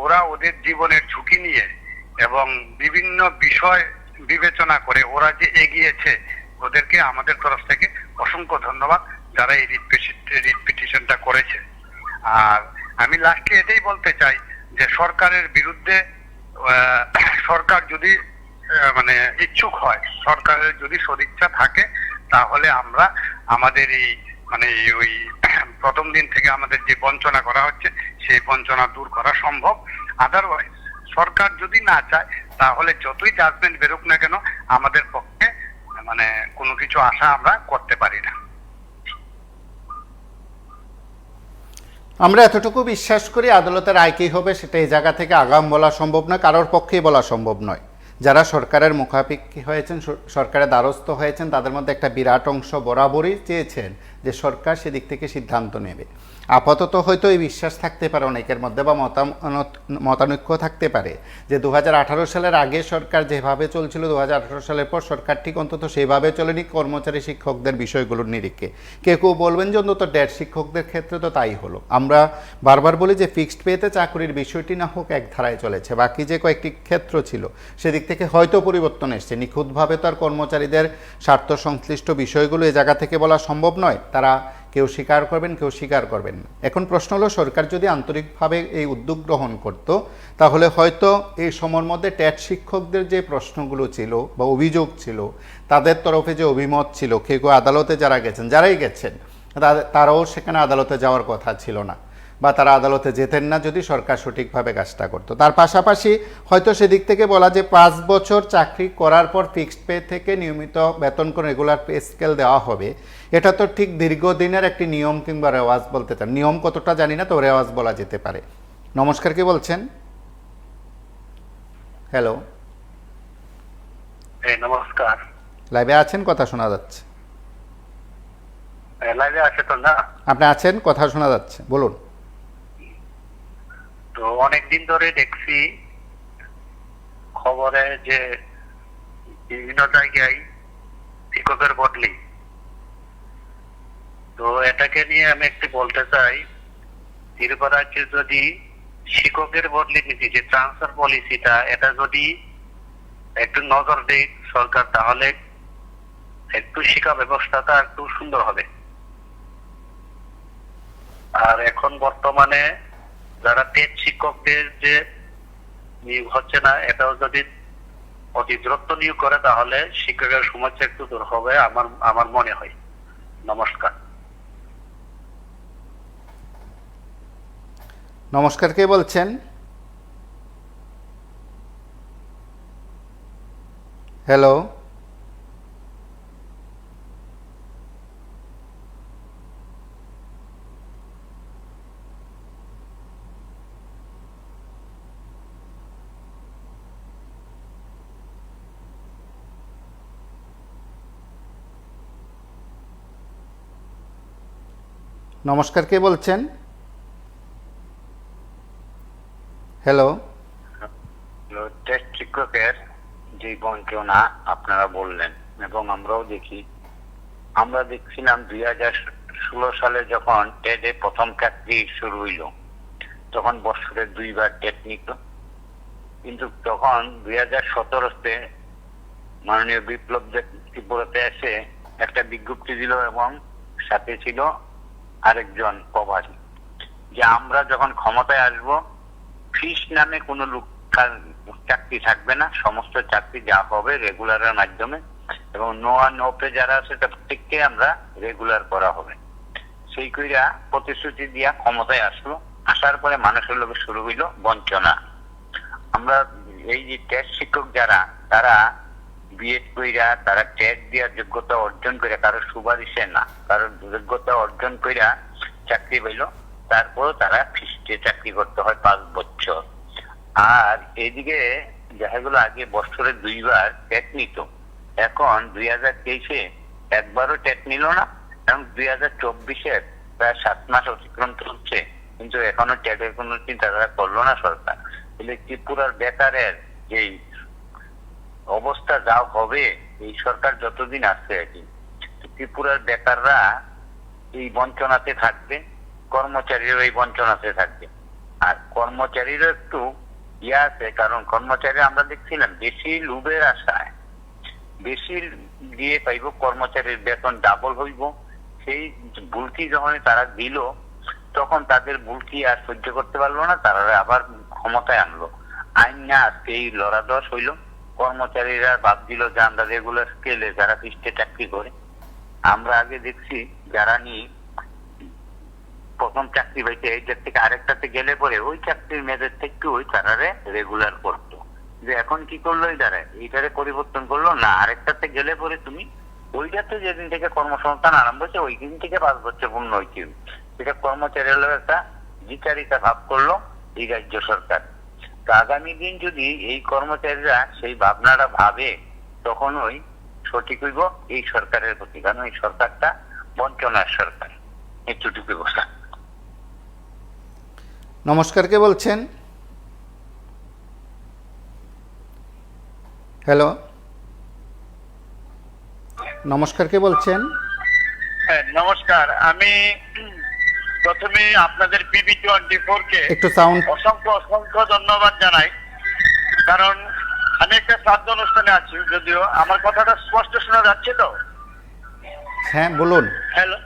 ওরা ওদের জীবনের ঝুঁকি নিয়ে এবং বিভিন্ন বিষয় বিবেচনা করে ওরা যে এগিয়েছে, ওদেরকে আমাদের তরফ থেকে অসংখ্য ধন্যবাদ যারা এই রিট পিটিশনটা করেছে। আর আমি লাস্টে এটাই বলতে চাই যে সরকারের বিরুদ্ধে সরকার যদি মানে ইচ্ছুক হয়, সরকারের যদি সদিচ্ছা থাকে, তাহলে আমরা আমাদের এই মানে ওই প্রথম দিন থেকে আমাদের যে বঞ্চনা করা হচ্ছে সেই বঞ্চনা দূর করা সম্ভব। আদারওয়াইজ সরকার যদি না চায়, তাহলে যতই জাজমেন্ট বেরোক না কেন আমাদের পক্ষে মানে কোনো কিছু আশা আমরা করতে পারি না। আমরা এতটুকু বিশ্বাস করি আদালতের রায় কী হবে সেটা এই জায়গা থেকে আগাম বলা সম্ভব নয়, কারোর পক্ষেই বলা সম্ভব নয়। যারা সরকারের মুখাপেক্ষী হয়েছেন, সরকারের দ্বারস্থ হয়েছেন, তাদের মধ্যে একটা বিরাট অংশ বরাবরই চেয়েছেন যে সরকার সেদিক থেকে সিদ্ধান্ত নেবে। আপাতত হয়তো এই বিশ্বাস থাকতে পারে অনেকের মধ্যে বা মতানৈক্য থাকতে পারে যে 2018 সালের আগে সরকার যেভাবে চলছিল, 2018 সালের পর সরকার ঠিক অন্তত সেইভাবে চলেনি কর্মচারী শিক্ষকদের বিষয়গুলোর নিরিখে। কেউ বলবেন যে অন্তত ডেট শিক্ষকদের ক্ষেত্রে তো তাই হলো। আমরা বারবার বলি যে ফিক্সড পেতে চাকরির বিষয়টি না হোক এক ধারায় চলেছে, বাকি যে কয়েকটি ক্ষেত্র ছিল সেদিক থেকে হয়তো পরিবর্তন এসছে। নিখুঁতভাবে তো আর কর্মচারীদের স্বার্থ সংশ্লিষ্ট বিষয়গুলো এ জায়গা থেকে বলা সম্ভব নয়, তারা কেউ স্বীকার করবেন, কেউ স্বীকার করবেন না। এখন প্রশ্ন হলো সরকার যদি আন্তরিকভাবে এই উদ্যোগ গ্রহণ করত, তাহলে হয়তো এই সময়ের মধ্যে টেট শিক্ষকদের যে প্রশ্নগুলো ছিল বা অভিযোগ ছিল, তাদের তরফে যে অভিমত ছিল, কেউ আদালতে যারা গেছেন, যারাই গেছেন, তারাও সেখানে আদালতে যাওয়ার কথা ছিল না, বা তারা আদালতে যেতেন না যদি সরকার সঠিকভাবে কাজটা করতো। তার পাশাপাশি হয়তো সেদিক থেকে বলা যে 5 বছর চাকরি করার পর ফিক্সড পে থেকে নিয়মিত বেতন করে রেগুলার পে স্কেল দেওয়া হবে, এটা তো ঠিক দীর্ঘদিনের একটি নিয়ম কিংবা রেওয়াজ বলতে চান। নিয়ম কতটা জানি না, তো রেওয়াজ বলা যেতে পারে। নমস্কার, কে বলছেন? হ্যালো, নমস্কার। লাইভে আছেন? কথা শোনা যাচ্ছে। লাইভে আছে তো না? আপনি আছেন, কথা শোনা যাচ্ছে, বলুন। তো অনেকদিন ধরে দেখছি খবরে যে বিভিন্ন জায়গায় শিক্ষকের বদলি। তো এটাকে নিয়ে আমি একটু বলতে চাই, ত্রিপুরা রাজ্যে যদি শিক্ষকের বদলি নীতি, যে ট্রান্সফার পলিসিটা, এটা যদি একটু নজর দেয় সরকার, তাহলে একটু শিক্ষা ব্যবস্থাটা একটু সুন্দর হবে। আর এখন বর্তমানে যারা টেট শিক্ষকদের যে নিয়োগ হচ্ছে না, এটাও যদি অতি দ্রুত নিয়োগ করে তাহলে শিক্ষকের সমস্যা একটু দূর হবে আমার মনে হয়। নমস্কার। নমস্কার, কে বলছেন? হ্যালো, নমস্কার, কে বলছেন? হ্যালো, টেস্ট শিক্ষকের যে বঞ্চনা আপনারা বললেন, এবং আমরাও আমরা দেখছিলাম 2016 সালে যখন টেটে প্রথম চাকরি শুরু হইল, তখন বছরে 2 বার টেট নিত। কিন্তু তখন 2017-তে মাননীয় বিপ্লব দেব ত্রিপুরাতে এসে একটা বিজ্ঞপ্তি দিল, এবং সাথে ছিল আরেকজন প্রভারী, যে আমরা যখন ক্ষমতায় আসব ফিস নামে কোনো চাকরি থাকবে না, সমস্ত চাকরি যা হবে রেগুলারের মাধ্যমে, এবং নো পে যারা আছে প্রত্যেককে আমরা রেগুলার করা হবে। সেই কইরা প্রতিশ্রুতি দিয়া ক্ষমতায় আসলো। আসার পরে মানুষের লোভে শুরু হইল বঞ্চনা। আমরা এই যে টেট শিক্ষক যারা, তারা বিএড কইরা, তারা টেট দেওয়ার যোগ্যতা অর্জন করে, কারো সুপারিশে না, কারো যোগ্যতা অর্জন কইরা চাকরি পাইল, তারপর তারা ফিসে চাকরি করতে হয় 5 বছর। আর এদিকে যাগুলো আগে বছরে 2 বার টেট নিত, এখন 2023-এ একবারও টেট নিল না, এবং 2024-এর প্রায় 7 মাস অতিক্রম চলছে, কিন্তু এখনো টেটের কোনো চিন্তাধারা করলো না সরকার। ত্রিপুরার বেকারের যে অবস্থা যা হবে, এই সরকার যতদিন আসছে আর কি, ত্রিপুরার বেকাররা এই বঞ্চনাতে থাকবে, কর্মচারীরা এই বঞ্চনাতে থাকবে। আর কর্মচারীরও একটু আছে, কারণ কর্মচারী আমরা দেখছিলাম বেশি লোভের আশায় বেশি দিয়ে পাইব, কর্মচারীর বেতন ডাবল হইব। সেই ভুলকি যখন তারা দিল, তখন তাদের ভুলকি আর সহ্য করতে পারলো না, তারা আবার ক্ষমতায় আনলো। আইন না আজকে এই লড়াদশ হইল। কর্মচারীরা ভাব দিল যে আমরা রেগুলার স্কেলে যারা ফিস্টে চাকরি করে, আমরা আগে দেখছি যারা নিয়ে প্রথম চাকরি পাইতে এইটার থেকে আরেকটাতে গেলে পরে ওই চাকরির মেয়েদের থেকে ওই তারারে রেগুলার করতো। যে এখন কি করলো, এইটারে পরিবর্তন করলো না, আরেকটাতে গেলে পরে তুমি ওইটাতে যেদিন থেকে কর্মসংস্থান আরম্ভ হচ্ছে ওই দিন থেকে 5 বছর পূর্ণ হয়েছে। এটা কর্মচারীরা একটা বিচারিতা ভাব করলো এই রাজ্য সরকার। তো আগামী দিন যদি এই কর্মচারীরা সেই ভাবনাটা ভাবে, তখন ওই সঠিক হইব এই সরকারের প্রতি, কারণ এই সরকারটা বঞ্চনার সরকার। একটুটুকু বসা। নমস্কার, কে বলছেন? হ্যালো, নমস্কার, কে বলছেন? হ্যাঁ নমস্কার, আমি প্রথমে আপনাদের PB24-কে একটু সাউন্ড। অসংখ্য ধন্যবাদ জানাই, কারণ আমি একটা শ্রাদ্ধ অনুষ্ঠানে আছি। যদিও আমার কথাটা স্পষ্ট শোনা যাচ্ছে তো? হ্যাঁ বলুন। হ্যালো,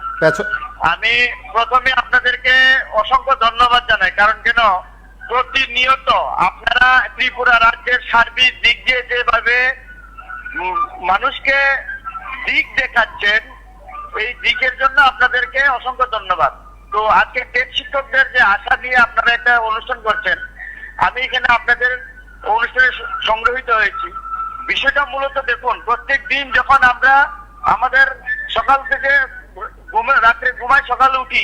আমি প্রথমে আপনাদেরকে অসংখ্য ধন্যবাদ জানাই, কারণ কেন প্রতিনিয়ত আপনারা ত্রিপুরা রাজ্যের সার্বিক দিক দিয়ে যেভাবে মানুষকে দিক দেখাচ্ছেন, এই দিকের জন্য আপনাদেরকে অসংখ্য ধন্যবাদ। তো আজকে টেট শিক্ষকদের যে আশা নিয়ে আপনারা একটা অনুষ্ঠান করছেন, আমি এখানে আপনাদের অনুষ্ঠানে সংগ্রহিত হয়েছি। বিষয়টা মূলত দেখুন, প্রত্যেক দিন যখন আমরা আমাদের সকাল থেকে রাত্রে ঘুমাই সকালে উঠি,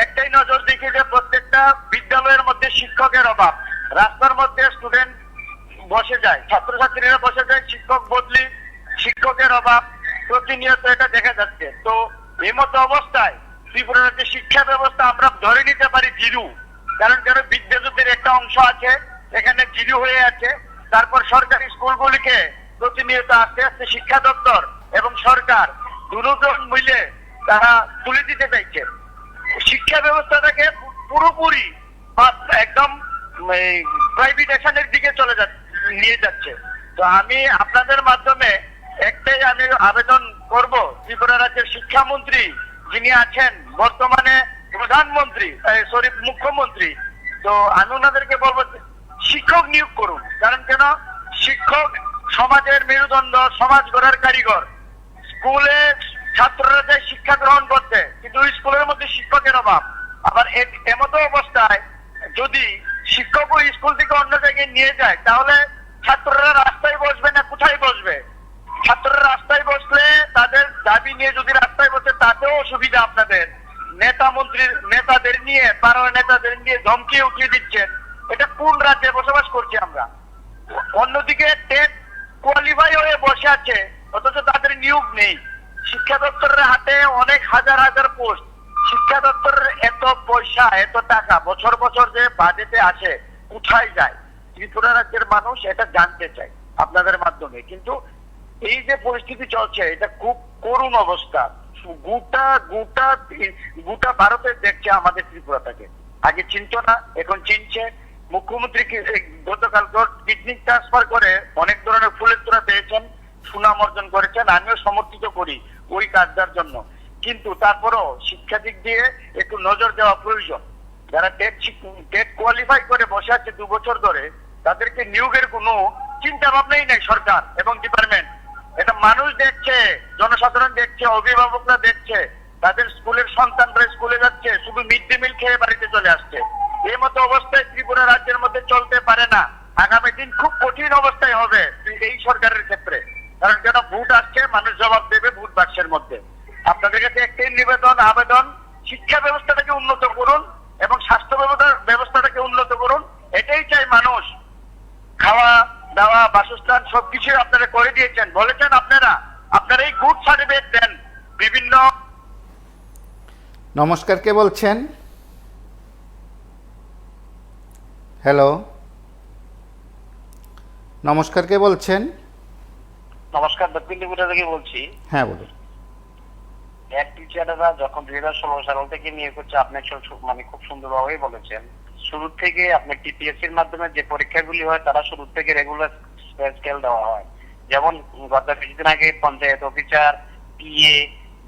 একটাই নজর দেখি যে প্রত্যেকটা বিদ্যালয়ের মধ্যে শিক্ষকের অভাব। রাস্তার মধ্যে স্টুডেন্ট বসে যায়, ছাত্রছাত্রীরা বসে যায়, শিক্ষক বদলি, শিক্ষকের অভাব প্রতিনিয়ত এটা দেখা যাচ্ছে। তো এই মতো অবস্থায় ত্রিপুরা রাজ্যের শিক্ষা ব্যবস্থা আমরা ধরে নিতে পারি জিরু, কারণ বিদ্যালয়ের একটা অংশ আছে এখানে জিরু হয়ে আছে। তারপর সরকারি স্কুলগুলিকে প্রতিনিয়ত আস্তে আস্তে শিক্ষা দপ্তর এবং সরকার দুজন মিলে তারা তুলে দিতে চাইছে। শিক্ষা ব্যবস্থাটাকে পুরোপুরি একদম প্রাইভেটাইজেশনের দিকে নিয়ে যাচ্ছে। তো আমি আপনাদের মাধ্যমে একটাই আমি আবেদন করব, ত্রিপুরা রাজ্যের শিক্ষামন্ত্রী যিনি আছেন বর্তমানে প্রধানমন্ত্রী মুখ্যমন্ত্রী, তো আমি ওনাদেরকে বলবো শিক্ষক নিয়োগ করুন। কারণ কেন, শিক্ষক সমাজের মেরুদণ্ড, সমাজ গড়ার কারিগর। স্কুলে ছাত্ররা যায় শিক্ষা গ্রহণ করতে, কিন্তু স্কুলের মধ্যে শিক্ষকের অভাব। আবার এমতো অবস্থায় যদি শিক্ষক স্কুল থেকে অন্য জায়গায় নিয়ে যায়, তাহলে ছাত্ররা রাস্তায় বসবে না কোথায় বসবে? ছাত্ররা রাস্তায় বসলে তাদের দাবি নিয়ে যদি রাস্তায় বসে, তাতেও অসুবিধা আপনাদের। নেতাদের নিয়ে, পাড়ার নেতাদের নিয়ে ধমকি উঠিয়ে দিচ্ছেন। এটা কোন রাজ্যে বসবাস করছি আমরা? অন্যদিকে টেট কোয়ালিফাই হয়ে বসে আছে, অথচ তাদের নিয়োগ নেই। শিক্ষা দপ্তরের হাতে অনেক হাজার হাজার পোস্ট। শিক্ষা দপ্তরের এত পয়সা, এত টাকা বছর বছর যে বাজেটে আসে, কোথায় যায়? ত্রিপুরা রাজ্যের মানুষ এটা জানতে চায় আপনাদের মাধ্যমে। কিন্তু এই যে পরিস্থিতি চলছে, এটা খুব করুণ অবস্থা। গোটা ভারতে দেখছে আমাদের ত্রিপুরাটাকে। আগে চিনত না, এখন চিনছে। মুখ্যমন্ত্রীকে গতকাল কিডনি ট্রান্সফার করে অনেক ধরনের ফুলের তোড়া পেয়েছেন, সুনাম অর্জন করেছেন। আমিও সমর্থিত করি ওই কাজটার জন্য। কিন্তু তারপরও শিক্ষা দিক দিয়ে একটু নজর দেওয়া প্রয়োজন। যারা টেট কোয়ালিফাই করে বসে আছে 2 বছর ধরে, তাদেরকে নিয়োগের কোনো চিন্তা ভাবনাই নাই সরকার এবং ডিপার্টমেন্ট। এটা মানুষ দেখছে, জনসাধারণ দেখছে, অভিভাবকরা দেখছে। তাদের স্কুলের সন্তানরা স্কুলে যাচ্ছে, শুধু মিড ডে মিল খেয়ে বাড়িতে চলে আসছে। এই মতো অবস্থায় ত্রিপুরা রাজ্যের মধ্যে চলতে পারে না। আগামী দিন খুব কঠিন অবস্থায় হবে এই সরকারের ক্ষেত্রে। কারণ কেন, ভোট আসছে, মানুষ জবাব দেবে ভোট বাক্সের মধ্যে। আপনাদের কাছে একটাই আবেদন, শিক্ষা ব্যবস্থাটাকে উন্নত করুন এবং স্বাস্থ্য ব্যবস্থাটাকে উন্নত করুন। এটাই চাই মানুষ। খাওয়া দাওয়া, বাসস্থান সবকিছু আপনারা করে দিয়েছেন, বলেছেন আপনারা এই গুড সার্টিফিকেট দেন বিভিন্ন। নমস্কার, কে বলছেন? হ্যালো, নমস্কার, কে বলছেন? নমস্কার, দক্ষিণ ত্রিপুরা থেকে বলছি। হ্যাঁ বলুন। এক টিচাররা যখন 2016 সাল থেকে নিয়োগ করছে, আপনি খুব সুন্দরভাবেই বলেছেন। শুরু থেকে আপনি টিপিএসসির মাধ্যমে যে পরীক্ষাগুলি হয়, তারা শুরু থেকে রেগুলার স্কেল দেওয়া হয়। যেমন গত কিছুদিন আগে পঞ্চায়েত অফিসার, পিএ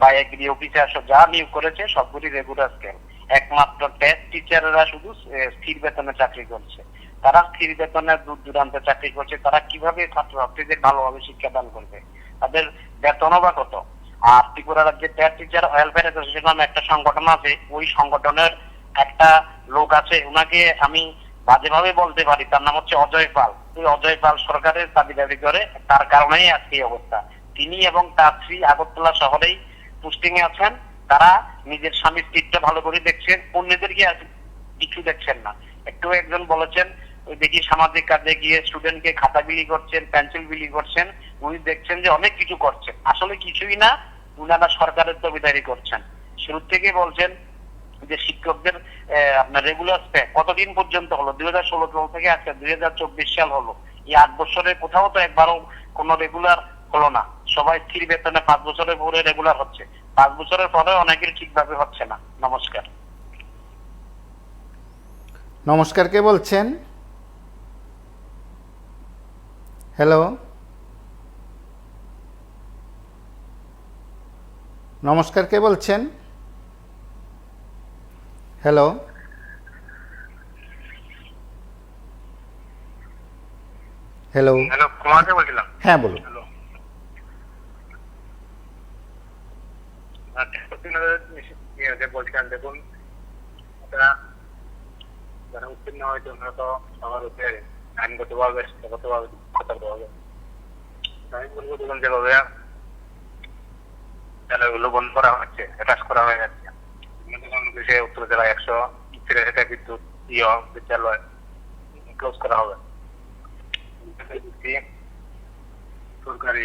বা এগ্রি অফিসার যা নিয়োগ করেছে সবগুলি রেগুলার স্কেল। একমাত্র টেস্ট টিচাররা শুধু স্থির বেতনে চাকরি করছে। তারা স্থির বেতনে দূর দূরান্তে চাকরি করছে। তারা কিভাবে ছাত্রছাত্রীদের ভালোভাবে শিক্ষাদান করবে? তাদের বেতনও বা কত? আর ত্রিপুরা রাজ্যের টেস্ট টিচার ওয়েলফেয়ার অ্যাসোসিয়েশন নামে একটা সংগঠন আছে। ওই সংগঠনের একটা লোক আছে, ওনাকে আমি বাজেভাবে বলতে পারি, তার নাম হচ্ছে অজয় পাল। ওই অজয় পাল সরকারের দাবি করে, তার কারণেই আজকে এই অবস্থা। তিনি এবং তার স্ত্রী আগরতলা শহরেই পোস্টিং এ আছেন। তারা নিজের স্বামীর স্ত্রীটা ভালো করে দেখছেন, অন্যদেরকে কিছু দেখছেন না। একটু একজন বলেছেন, ওই দেখি সামাজিক কাজে গিয়ে স্টুডেন্টকে খাতা বিলি করছেন, পেন্সিল বিলি করছেন। উনি দেখছেন যে অনেক কিছু করছেন, আসলে কিছুই না। উনারা সরকারের দাবিদারি করছেন। শুরু থেকে বলছেন যে শিক্ষকদের আপনার রেগুলার পে কতদিন পর্যন্ত হলো? 2016 সাল থেকে আজকে 2024 সাল হলো। এই 8 বছরে কোথাও তো একবারও কোনো রেগুলার হলো না। সবাই স্থির বেতনে 5 বছরের পরে রেগুলার হচ্ছে, 5 বছরের পরে অনেকের ঠিকভাবে হচ্ছে না। নমস্কার। নমস্কার, কে বলছেন? হ্যালো, নমস্কার, কে বলছেন? হ্যালো, হ্যালো, কুমারকে বলছিলাম। হ্যাঁ বলুন। হ্যালো। উত্তীর্ণদের বলছিলেন, দেখুন তারা যারা উত্তীর্ণ হয়েছে ওনারা তো সবার উপরে আইনগতভাবে শিক্ষাগতভাবে দক্ষতা হবে। আমি বলবো দেখুন যেভাবে চ্যানেলগুলো বন্ধ করা হচ্ছে, হ্যাটাস করা হয়ে যাচ্ছে, দেশে উত্তর জেলায় 183টা বিদ্যুৎ বিদ্যালয় ক্লোজ করা হবে। সরকারি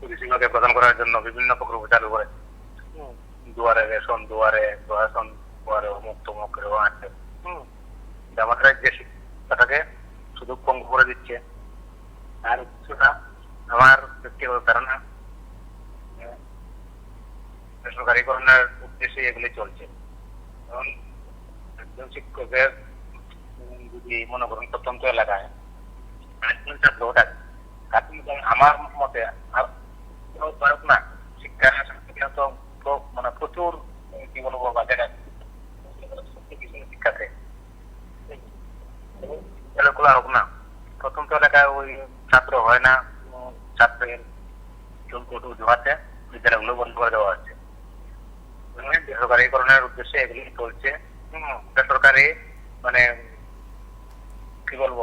পরিষেবাকে প্রদান করার জন্য বিভিন্ন প্রকল্প চালু করে, দুয়ারে রেশন, দুয়ারে অমুক তমুক এরকম আছে। আমাদের রাজ্যের শিক্ষাটাকে শুধু পঙ্গু করে দিচ্ছে। আর কিছুটা আমার ব্যক্তিগত ধারণা বেসরকারীকরণের উদ্দেশ্যে এগুলি চলছে। কারণ একজন শিক্ষকের যদি মনে করুন প্রত্যন্ত এলাকায় আমার মতে না শিক্ষা তো মানে প্রচুর কি বলবো বাজারে শিক্ষাতে এলাকা হোক না, প্রত্যন্ত এলাকায় ওই ছাত্র হয় না, ছাত্রের অজুহাতে বিদ্যালয়গুলো বন্ধ করে দেওয়া হচ্ছে। বেসরকারীকরণের উদ্দেশ্যে এগুলি চলছে। বেসরকারি মানে কি বলবো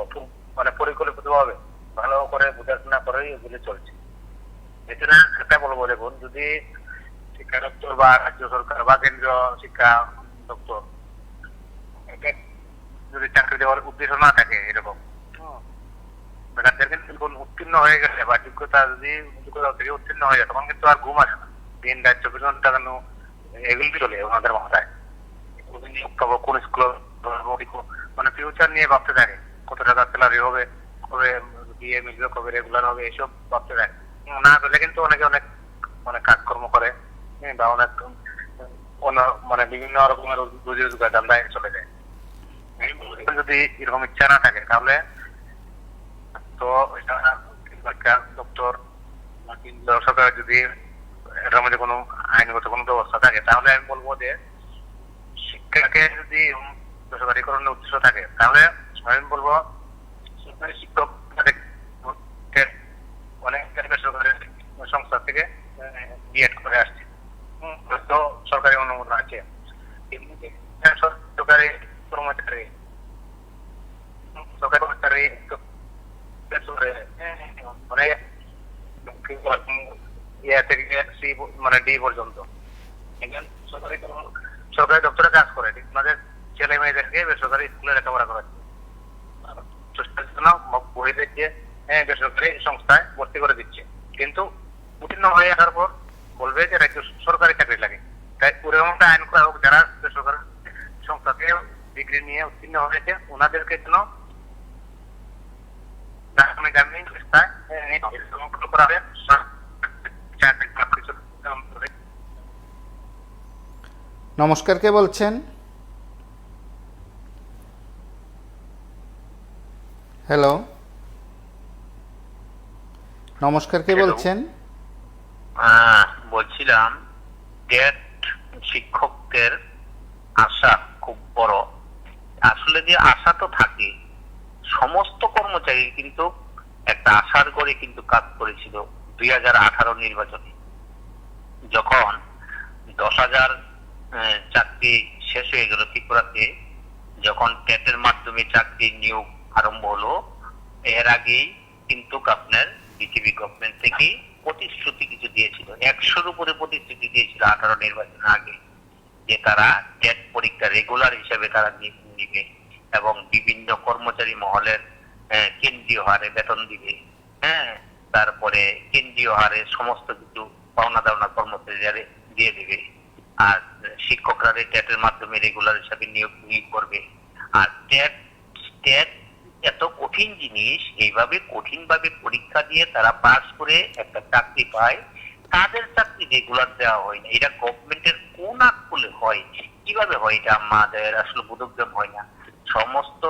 মানে পরিকল্পিত ভাবে ভালো করে বোঝাশোনা করেই এগুলি চলছে। এছাড়া একটা বলবো দেখুন, যদি শিক্ষা দপ্তর বা রাজ্য সরকার বা কেন্দ্রীয় শিক্ষা দপ্তর যদি চাকরি দেওয়ার উদ্দেশ্য না থাকে এরকম উত্তীর্ণ হয়ে গেলে বা যোগ্যতা থেকে উত্তীর্ণ হয়ে যায় তখন কিন্তু আর ঘুম আসে না। দিন রাত 24 ঘন্টা কেন এগুলি চলে ওনাদের মাথায়। কোন স্কুল মানে ফিউচার নিয়ে ভাবতে থাকে, কত টাকা স্যালারি হবে, কবে বিয়ে মিলবে, কবে রেগুলার হবে, এসব ভাবতে থাকে। না পেলে কিন্তু অনেকে অনেক মানে কাজকর্ম করে বা অনেক মানে বিভিন্ন রকমের রুজি রোজগার ধান্দায় চলে যায়। যদি এরকম ইচ্ছা না থাকে তাহলে তো শিক্ষা দপ্তর বা কেন্দ্রীয় সরকার যদি এটার মধ্যে কোনো আইনগত কোনো ব্যবস্থা থাকে তাহলে আমি বলবো যে শিক্ষাকে যদি বেসরকারীকরণের উদ্দেশ্য থাকে তাহলে আমি বলবো সরকারি শিক্ষক অনেক বেসরকারি সংস্থা থেকে বিএড করে আসছে, তো সরকারি অনুমোদন আছে। সরকারি কর্মচারী মানে ডি পর্যন্ত সরকারি দপ্তরে কাজ করে আপনাদের ছেলে মেয়েদেরকে বেসরকারি স্কুলে লেখাপড়া করাচ্ছে, বহিদেরকে বেসরকারি সংস্থায় ভর্তি করে দিচ্ছে। কিন্তু উত্তীর্ণ হয়ে আসার পর বলবে যে রাজ্য সরকারি চাকরি লাগে। তাই ওরকমটা আইন করা হোক, যারা বেসরকারি সংস্থা থেকে ডিগ্রি নিয়ে উত্তীর্ণ হয়েছে ওনাদেরকে যেন নমস্কার, কে বলছেন? হ্যালো, নমস্কার, কে বলছেন? বলছিলাম টেট শিক্ষকদের আশা খুব বড়। আসলে যে আশা তো থাকে, সমস্ত কর্মচারী কিন্তু একটা আশার করে কিন্তু কাজ করেছিল 2018 নির্বাচনে, যখন 10,000 চাকরি শেষ হয়ে গেল ত্রিপুরাতে, যখন টেটের মাধ্যমে চাকরি নিয়োগ আরম্ভ হলো। এর আগেই কিন্তু আপনার বিজেপি গভর্নমেন্ট থেকে প্রতিশ্রুতি কিছু দিয়েছিল, 100-র উপরে প্রতিশ্রুতি দিয়েছিল 18 নির্বাচনের আগে, যে তারা টেট পরীক্ষা রেগুলার হিসেবে তারা নিবে এবং বিভিন্ন কর্মচারী মহলের কেন্দ্রীয় হারে বেতন দিবে। তারপরে কেন্দ্রীয় হারে সমস্ত কিছু পাওনা দাওনা কর্মচারীরা দিয়ে দিবে। আর শিক্ষকরা টেটের মাধ্যমে রেগুলার হিসাবে নিয়োগ করবে। আর টেট এত কঠিন জিনিস, এইভাবে কঠিন ভাবে পরীক্ষা দিয়ে তারা পাস করে একটা চাকরি পায়, তাদের চাকরি রেগুলার দেওয়া হয় না। এটা গভর্নমেন্টের কোন আকুলে হয়, কিভাবে হয়, এটা আমাদের আসলে বোধগম্য হয় না। সমস্ত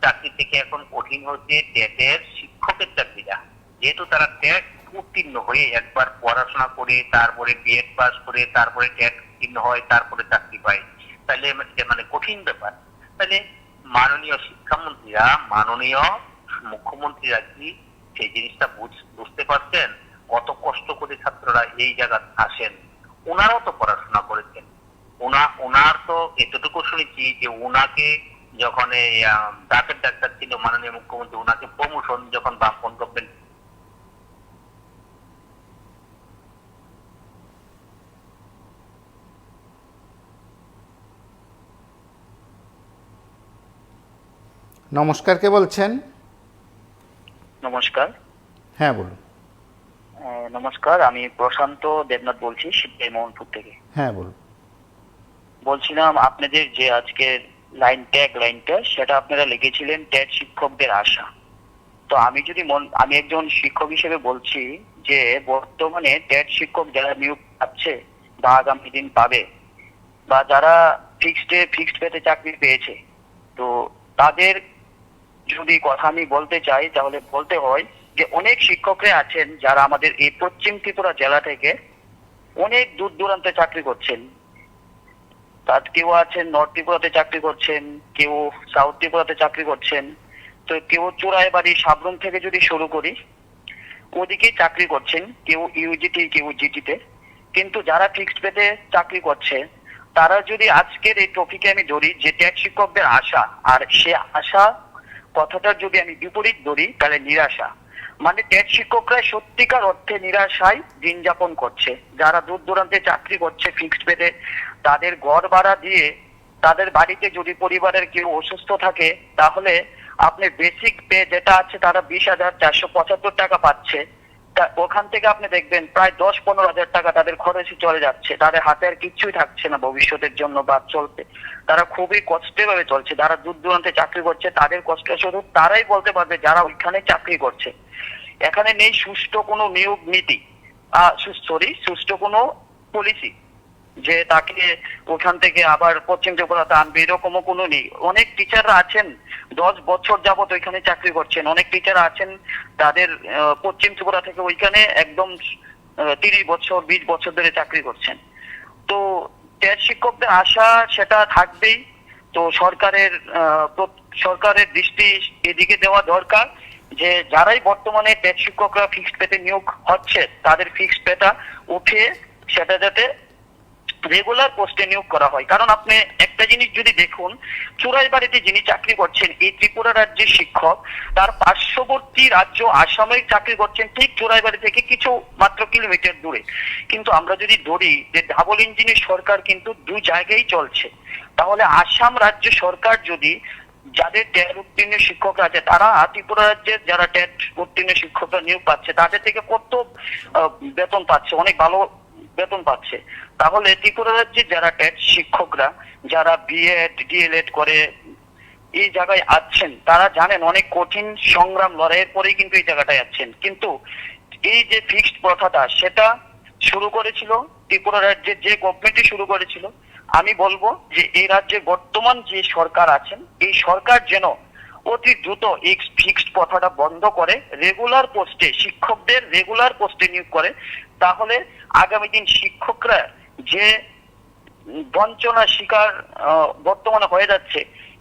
চাকরি থেকে এখন কঠিন হচ্ছে টেটের শিক্ষকের চাকরিটা, যেহেতু তারা টেট উত্তীর্ণ হয়ে একবার পড়াশোনা করে তারপরে বিএড পাস করে তারপরে টেট উত্তীর্ণ হয় তারপরে চাকরি পায়, তাহলে মানে কঠিন ব্যাপার। তাহলে মাননীয় শিক্ষামন্ত্রীরা, মাননীয় মুখ্যমন্ত্রীরা কি সেই জিনিসটা বুঝতে পারছেন? কত কষ্ট করে ছাত্ররা এই জায়গা আসেন, ওনারাও তো পড়াশোনা করেছেন। ওনার তো এতটুকু শুনেছি যে ওনাকে যখন এই দাঁতের ডাক্তার ছিল মাননীয় মুখ্যমন্ত্রী, ওনাকে প্রমোশন যখন বামপন্থী গভর্নমেন্ট। নমস্কার, কে বলছেন? নমস্কার। হ্যাঁ বলুন। নমস্কার, আমি প্রশান্ত দেবনাথ বলছি শিবগাই মোহনপুর থেকে। হ্যাঁ বলুন। বলছিলাম আপনাদের যে আজকের লাইনটা সেটা আপনারা লিখেছিলেন টেট শিক্ষকদের আশা। তো আমি একজন শিক্ষক হিসেবে বলছি যে বর্তমানে টেট শিক্ষক যারা নিয়োগ পাচ্ছে বা আগামী দিন পাবে বা যারা ফিক্সড পেতে চাকরি পেয়েছে, তো তাদের যদি কথা আমি বলতে চাই তাহলে বলতে হয় যে অনেক শিক্ষকরা আছেন যারা আমাদের এই পশ্চিম ত্রিপুরা জেলা থেকে অনেক দূর দূরান্তে চাকরি করছেন। তার কেউ আছেন নর্থ ত্রিপুরাতে চাকরি করছেন, কেউ সাউথ ত্রিপুরাতে চাকরি করছেন, তো কেউ চোরাইবাড়ি সাবরুম থেকে যদি শুরু করি ওদিকে চাকরি করছেন, কেউ ইউজিটি কেউ জিটিতে। কিন্তু যারা ফিক্সড পেতে চাকরি করছে তারা যদি আজকের এই টপিকে আমি ধরি যে টেট শিক্ষকদের আশা, আর সে আশা কথাটার যদি আমি বিপরীত ধরি তাহলে নিরাশা। মানে টেট শিক্ষকরা সত্যিকার অর্থে নিরাশায় দিন যাপন করছে। যারা দূর দূরান্তে চাকরি করছে ফিক্সড পেতে, তাদের ঘর ভাড়া দিয়ে তাদের বাড়িতে যদি পরিবারের কেউ অসুস্থ থাকে তাহলে আপনি বেসিক পে যেটা আছে তারা 20,475 টাকা পাচ্ছে। ওখান থেকে আপনি দেখবেন প্রায় 10-15 হাজার টাকা তাদের খরচে চলে যাচ্ছে। তাদের হাতে আর কিছুই থাকছে না ভবিষ্যতের জন্য বা চলতে। তারা খুবই কষ্টে ভাবে চলছে। যারা দূর দূরান্তে চাকরি করছে তাদের কষ্ট শুধু তারাই বলতে পারবে যারা ওইখানে চাকরি করছে। এখানে নেই সুষ্ঠু কোনো নিয়োগ নীতি, সুষ্ঠু কোনো পলিসি যে তাকে ওখান থেকে আবার পশ্চিম ত্রিপুরাতে আনবে, এরকমও কোনো নেই। অনেক টিচাররা আছেন 10 বছর যাবত ওইখানে চাকরি করছেন, অনেক টিচার আছেন তাদের পশ্চিম ত্রিপুরা থেকে ওইখানে একদম 30 বছর 20 বছর ধরে চাকরি করছেন। তো টেট শিক্ষকদের আশা সেটা থাকবেই। তো সরকারের দৃষ্টি এদিকে দেওয়া দরকার যে যারাই বর্তমানে টেট শিক্ষকরা ফিক্সড পেতে নিয়োগ হচ্ছে তাদের ফিক্সড পেটা উঠে সেটা যাতে রেগুলার পোস্টে নিয়োগ করা হয়। কারণ আপনি একটা জিনিস যদি দেখুন, চোরাইবাড়িতে যিনি চাকরি করছেন এই ত্রিপুরা রাজ্যের শিক্ষক, তার পার্শ্ববর্তী রাজ্য আসামে চাকরি করছেন ঠিক চোরাইবাড়ি থেকে কিছু মাত্র কিলোমিটার দূরে। কিন্তু আমরা যদি ধরি যে ডাবল ইঞ্জিনের সরকার কিন্তু দুই জায়গায় চলছে, তাহলে আসাম রাজ্য সরকার যদি যাদের টেট উত্তীর্ণ শিক্ষকরা আছে তারা ত্রিপুরা রাজ্যের যারা টেট উত্তীর্ণ শিক্ষকরা নিয়োগ পাচ্ছে তাদের থেকে কত বেতন পাচ্ছে, অনেক ভালো বেতন পাচ্ছে। তাহলে ত্রিপুরা রাজ্যের যারা টেট শিক্ষকরা যারা বিএড ডিএলএড করে এই জায়গায় আছেন তারা জানেন অনেক কঠিন সংগ্রাম লড়াইয়ের পরেই কিন্তু এই জায়গাটায় আছেন। কিন্তু এই যে ফিক্সড প্রথাটা সেটা শুরু করেছিল ত্রিপুরা রাজ্যের যে গভর্নমেন্টই শুরু করেছিল। আমি বলবো যে এই রাজ্যে বর্তমান যে সরকার আছেন এই সরকার যেন অতি দ্রুত এই ফিক্সড প্রথাটা বন্ধ করে রেগুলার পোস্টে শিক্ষকদের রেগুলার পোস্টে নিয়োগ করে। তাহলে আগামী দিন শিক্ষকরা যে বঞ্চনা শিকার বর্তমানে হয়ে যাচ্ছে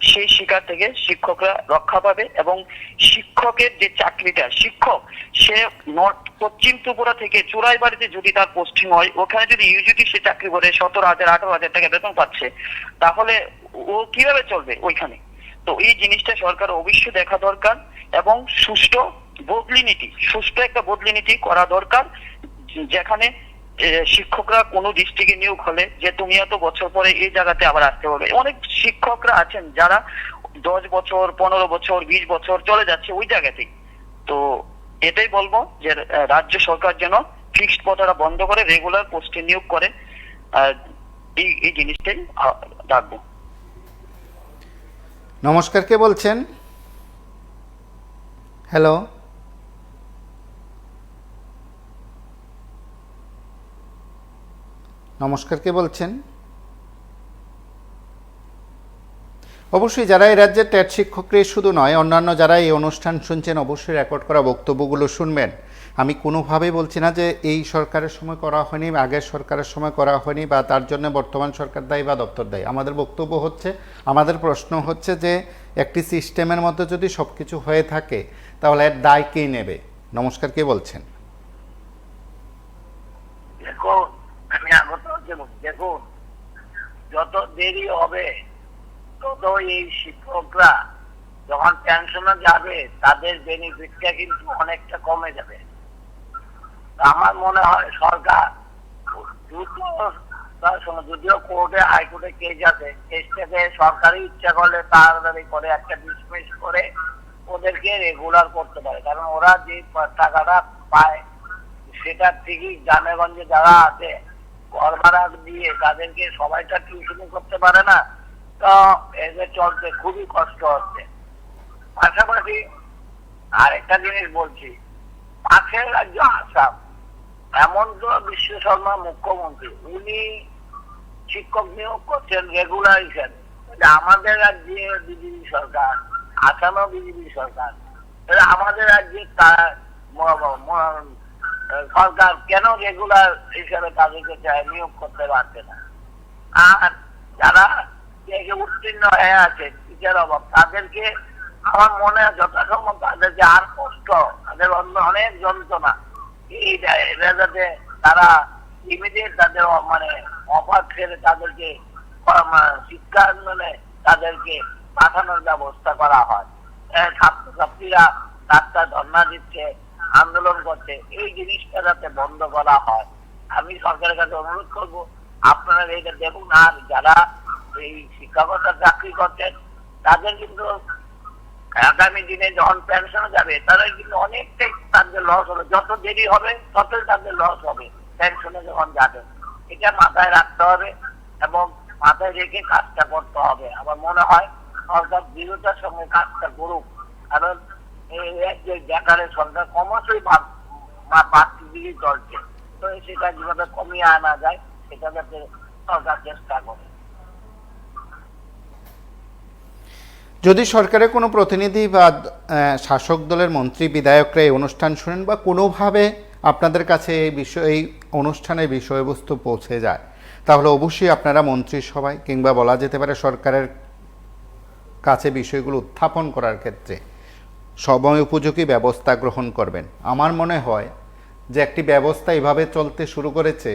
সেই শিকার থেকে শিক্ষকরা রক্ষা পাবে এবং শিক্ষকের যে চাকরিটা, শিক্ষক সে পশ্চিম ত্রিপুরা থেকে চোরাইবাড়িতে যদি তার পোস্টিং হয় ওখানে যদি ইউজিটি সে চাকরি করে 17,000-18,000 টাকা বেতন পাচ্ছে, তাহলে ও কিভাবে চলবে ওইখানে? তো এই জিনিসটা সরকার অবশ্যই দেখা দরকার এবং সুষ্ঠু একটা বদলি নীতি করা দরকার, যেখানে শিক্ষকরা কোনো ডিস্ট্রিক্টে নিয়োগ হলে যে তুমি এত বছর পরে এই জায়গাতে আবার আসতে হবে। অনেক শিক্ষকরা আছেন যারা 10 বছর 15 বছর 20 বছর চলে যাচ্ছে ওই জায়গাতেই। তো এটাই বলবো যে রাজ্য সরকার যেন ফিক্সড পথাটা বন্ধ করে রেগুলার পোস্টে নিয়োগ করে, এই জিনিসটাই ডাকবো। নমস্কার, কে বলছেন? হ্যালো, নমস্কার, কে বলছেন? অবশ্যই যারা এই রাজ্যের টেট শিক্ষকরাই শুধু নয়, অন্যান্য যারা এই অনুষ্ঠান শুনছেন অবশ্যই রেকর্ড করা বক্তব্যগুলো শুনবেন। আমি কোনোভাবেই বলছি না যে এই সরকারের সময় করা হয়নি, আগের সরকারের সময় করা হয়নি বা তার জন্য বর্তমান সরকার দায়ী বা দপ্তর দায়ী। আমাদের বক্তব্য হচ্ছে, আমাদের প্রশ্ন হচ্ছে যে একটি সিস্টেমের মধ্যে যদি সব কিছু হয়ে থাকে তাহলে এর দায় কে নেবে? নমস্কার, কে বলছেন? দেখো, আমি আগত আপনাকে বলি, দেখুন যত দেরি হবে তত এই শিক্ষকরা যখন পেনশনে যাবে তাদের বেনিফিটটা কিন্তু অনেকটা কমে যাবে। আমার মনে হয় সরকার দ্রুত, যদিও কোর্টে হাইকোর্টে কেস আছে, কেসটাকে সরকারি ইচ্ছা করলে তাড়াতাড়ি করে একটা ডিসমিস করে ওদেরকে রেগুলার করতে পারে। কারণ ওরা যে টাকাটা পায় সেটা ঠিকই গ্রামেগঞ্জে যারা আছে ঘর ভাড়া দিয়ে তাদেরকে সবাইটা টিউশনি করতে পারে না, তো এদের চলতে খুবই কষ্ট হচ্ছে। পাশাপাশি আরেকটা জিনিস বলছি, পাশের রাজ্য আসাম, এমন তো বিশ্ব শর্মা মুখ্যমন্ত্রী, উনি শিক্ষক নিয়োগ করছেন রেগুলার হিসাবে। আমাদের রাজ্যে বিজেপি সরকার, আসামেও বিজেপি সরকার, আমাদের রাজ্যে সরকার কেন রেগুলার হিসাবে তাদেরকে নিয়োগ করতে পারছে না? আর যারা উত্তীর্ণ হয়ে আছে টিচার অভাব, তাদেরকে আমার মনে হয় যথাসম্ভব তাদেরকে আর কষ্ট, তাদের অনেক যন্ত্রণা, এটা যাতে তারা ইমিডিয়েট তাদের মানে অফার ছেড়ে তাদেরকে শিক্ষা তাদেরকে পাঠানোর ব্যবস্থা করা হয়। ছাত্রছাত্রীরা রাস্তায় ধর্ণা দিচ্ছে, আন্দোলন করছে, এই জিনিসটা যাতে বন্ধ করা হয়। আমি সরকারের কাছে অনুরোধ করবো আপনারা এইটা দেখুন। আর যারা এই শিক্ষকতার চাকরি করছেন তাদের কিন্তু আগামী দিনে যখন পেনশনে যাবে তাদের কিন্তু অনেকটাই তাদের লস হবে, যত দেরি হবে ততই তাদের লস হবে পেনশনে যখন যাবে। এটা মাথায় রাখতে হবে এবং মাথায় রেখে কাজটা করতে হবে। আমার মনে হয় সরকার দৃঢ়তার সঙ্গে কাজটা করুক, কারণ যে বেকারের সংখ্যা ক্রমশই বাড়তি দিকেই চলছে, তো সেটা যেভাবে কমিয়ে আনা যায় সেটা যাতে সরকার চেষ্টা করে। যদি সরকারের কোনো প্রতিনিধি বা শাসক দলের মন্ত্রী বিধায়করা এই অনুষ্ঠান শুনেন বা কোনোভাবে আপনাদের কাছে এই অনুষ্ঠানের বিষয়বস্তু পৌঁছে যায়, তাহলে অবশ্যই আপনারা মন্ত্রিসভায় কিংবা বলা যেতে পারে সরকারের কাছে বিষয়গুলো উত্থাপন করার ক্ষেত্রে সময় উপযোগী ব্যবস্থা গ্রহণ করবেন। আমার মনে হয় যে একটি ব্যবস্থা এভাবে চলতে শুরু করেছে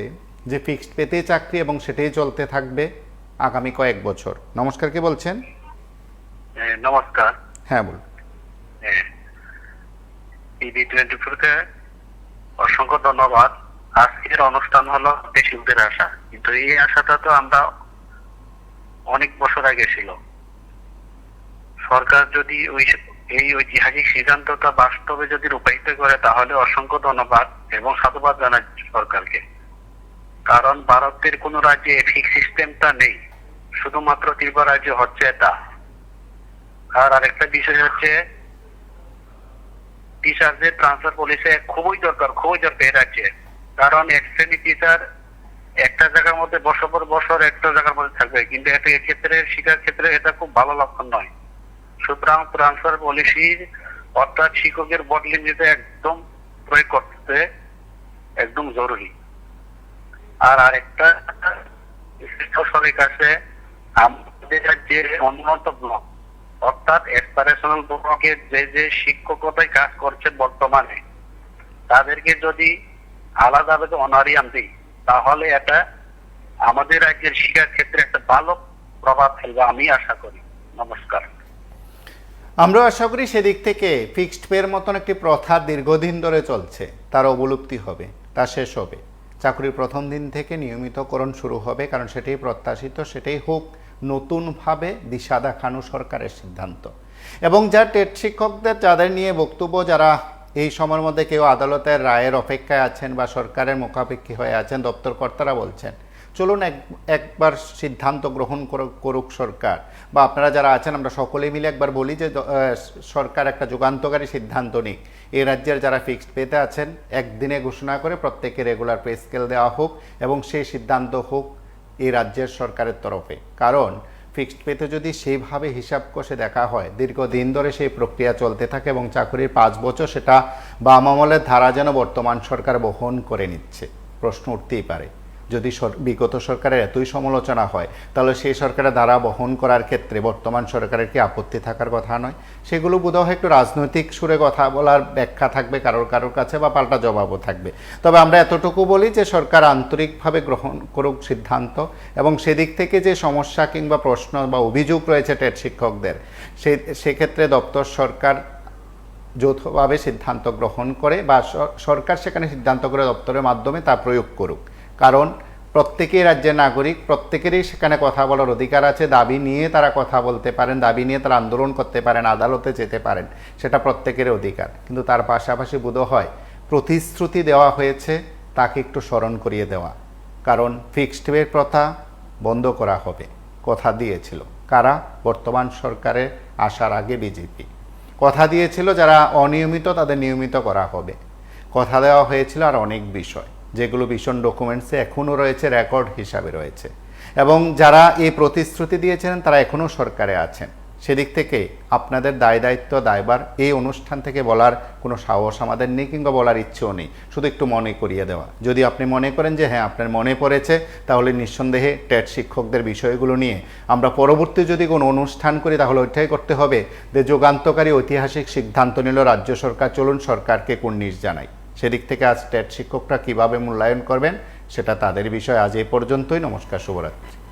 যে ফিক্সড পেতেই চাকরি এবং সেটাই চলতে থাকবে আগামী কয়েক বছর। নমস্কার, কে বলছেন? নমস্কার। হ্যাঁ বলুন। টিভি24-কে অসংখ্য ধন্যবাদ। আজকের অনুষ্ঠান হলো শিল্পের আশা, কিন্তু এই আশাটা তো আমরা অনেক বছর আগে ছিল। সরকার যদি এই ঐতিহাসিক সিদ্ধান্তটা বাস্তবে যদি রূপায়িত করে তাহলে অসংখ্য ধন্যবাদ এবং সাধুবাদ জানাই সরকারকে। কারণ ভারতের কোন রাজ্যে ফিক্স সিস্টেমটা নেই, শুধুমাত্র ত্রিপুরা রাজ্য হচ্ছে এটা। আর আরেকটা বিষয় হচ্ছে টিচারদের ট্রান্সফার পলিসি খুবই দরকার এই রাজ্যে। কারণ এক শ্রেণী টিচার একটা জায়গার মধ্যে বছর পর বছর একটা জায়গার মধ্যে থাকবে, কিন্তু এটা এক্ষেত্রে শিক্ষার ক্ষেত্রে এটা খুব ভালো লক্ষণ নয়। সুতরাং ট্রান্সফার পলিসির অর্থাৎ শিক্ষকের বদলি নিতে একদম প্রয়োগ করতে একদম জরুরি। আর আরেকটা সরকারের কাছে আমাদের যে উন্নত ব্লক অর্থাৎ এক্সপারেশনাল ব্লকে যে শিক্ষকতায় কাজ করছে বর্তমানে, তাদেরকে যদি আলাদাভাবে অনারিয়াম দিই তাহলে এটা আমাদের রাজ্যের শিক্ষার ক্ষেত্রে একটা ভালো প্রভাব ফেলবে আমি আশা করি। নমস্কার। আমরা আশা করি সেদিক থেকে ফিক্সড পের মতন একটি প্রথা দীর্ঘদিন ধরে চলছে, তার অবলুপ্তি হবে, তা শেষ হবে। চাকরির প্রথম দিন থেকে নিয়মিতকরণ শুরু হবে, কারণ সেটাই প্রত্যাশিত, সেটাই হোক নতুনভাবে দিশা দেখানো সরকারের সিদ্ধান্ত। এবং যা টেট শিক্ষকদের যাদের নিয়ে বক্তব্য, যারা এই সময়ের মধ্যে কেউ আদালতের রায়ের অপেক্ষায় আছেন বা সরকারের মুখাপেক্ষী হয়ে আছেন, দপ্তর কর্তারা বলছেন চলুন একবার সিদ্ধান্ত গ্রহণ করুক সরকার, বা আপনারা যারা আছেন আমরা সকলেই মিলে একবার বলি যে সরকার একটা যুগান্তকারী সিদ্ধান্ত নিক। এই রাজ্যের যারা ফিক্সড পেতে আছেন একদিনে ঘোষণা করে প্রত্যেকে রেগুলার পে স্কেল দেওয়া হোক এবং সেই সিদ্ধান্ত হোক এই রাজ্যের সরকারের তরফে। কারণ ফিক্সড পেতে যদি সেইভাবে হিসাব কষে দেখা হয়, দীর্ঘদিন ধরে সেই প্রক্রিয়া চলতে থাকে এবং চাকরির 5 বছর সেটা বাম আমলের ধারা যেন বর্তমান সরকার বহন করে নিচ্ছে, প্রশ্ন উঠতেই পারে যদি বিগত সরকারের এতই সমালোচনা হয়, তাহলে সেই সরকারের দ্বারা বহন করার ক্ষেত্রে বর্তমান সরকারের কি আপত্তি থাকার কথা নয়? সেগুলো বোধহয় একটু রাজনৈতিক সুরে কথা বলার ব্যাখ্যা থাকবে কারোর কাছে, বা পাল্টা জবাবও থাকবে। তবে আমরা এতটুকু বলি যে সরকার আন্তরিকভাবে গ্রহণ করুক সিদ্ধান্ত, এবং সেদিক থেকে যে সমস্যা কিংবা প্রশ্ন বা অভিযোগ রয়েছে টেট শিক্ষকদের, সেক্ষেত্রে দপ্তর সরকার যৌথভাবে সিদ্ধান্ত গ্রহণ করে, বা সরকার সেখানে সিদ্ধান্ত করে দপ্তরের মাধ্যমে তা প্রয়োগ করুক। কারণ প্রত্যেকেই রাজ্যের নাগরিক, প্রত্যেকেরই সেখানে কথা বলার অধিকার আছে, দাবি নিয়ে তারা কথা বলতে পারেন, দাবি নিয়ে তারা আন্দোলন করতে পারেন, আদালতে যেতে পারেন, সেটা প্রত্যেকের অধিকার। কিন্তু তার পাশাপাশি বোধহয় প্রতিশ্রুতি দেওয়া হয়েছে তাকে একটু স্মরণ করিয়ে দেওয়া। কারণ ফিক্সড পে প্রথা বন্ধ করা হবে কথা দিয়েছিল কারা? বর্তমান সরকারের আসার আগে বিজেপি কথা দিয়েছিল যারা অনিয়মিত তাদের নিয়মিত করা হবে। কথা দেওয়া হয়েছিল আর অনেক বিষয়, যেগুলো ভীষণ ডকুমেন্টসে এখনও রয়েছে, রেকর্ড হিসাবে রয়েছে, এবং যারা এই প্রতিশ্রুতি দিয়েছিলেন তারা এখনও সরকারে আছেন। সেদিক থেকে আপনাদের দায়িত্ব দায়ভার এই অনুষ্ঠান থেকে বলার কোনো সাহস আমাদের নেই, কিংবা বলার ইচ্ছেও নেই, শুধু একটু মনে করিয়ে দেওয়া। যদি আপনি মনে করেন যে হ্যাঁ আপনার মনে পড়েছে, তাহলে নিঃসন্দেহে টেট শিক্ষকদের বিষয়গুলো নিয়ে আমরা পরবর্তী যদি কোনো অনুষ্ঠান করি, তাহলে ওইটাই করতে হবে যে যুগান্তকারী ঐতিহাসিক সিদ্ধান্ত নিল রাজ্য সরকার, চলুন সরকারকে কুর্নিশ জানাই। সেদিক থেকে আজ টেট শিক্ষকরা কীভাবে মূল্যায়ন করবেন সেটা তাদের বিষয়। আজ এই পর্যন্তই। নমস্কার, শুভরাত্রি।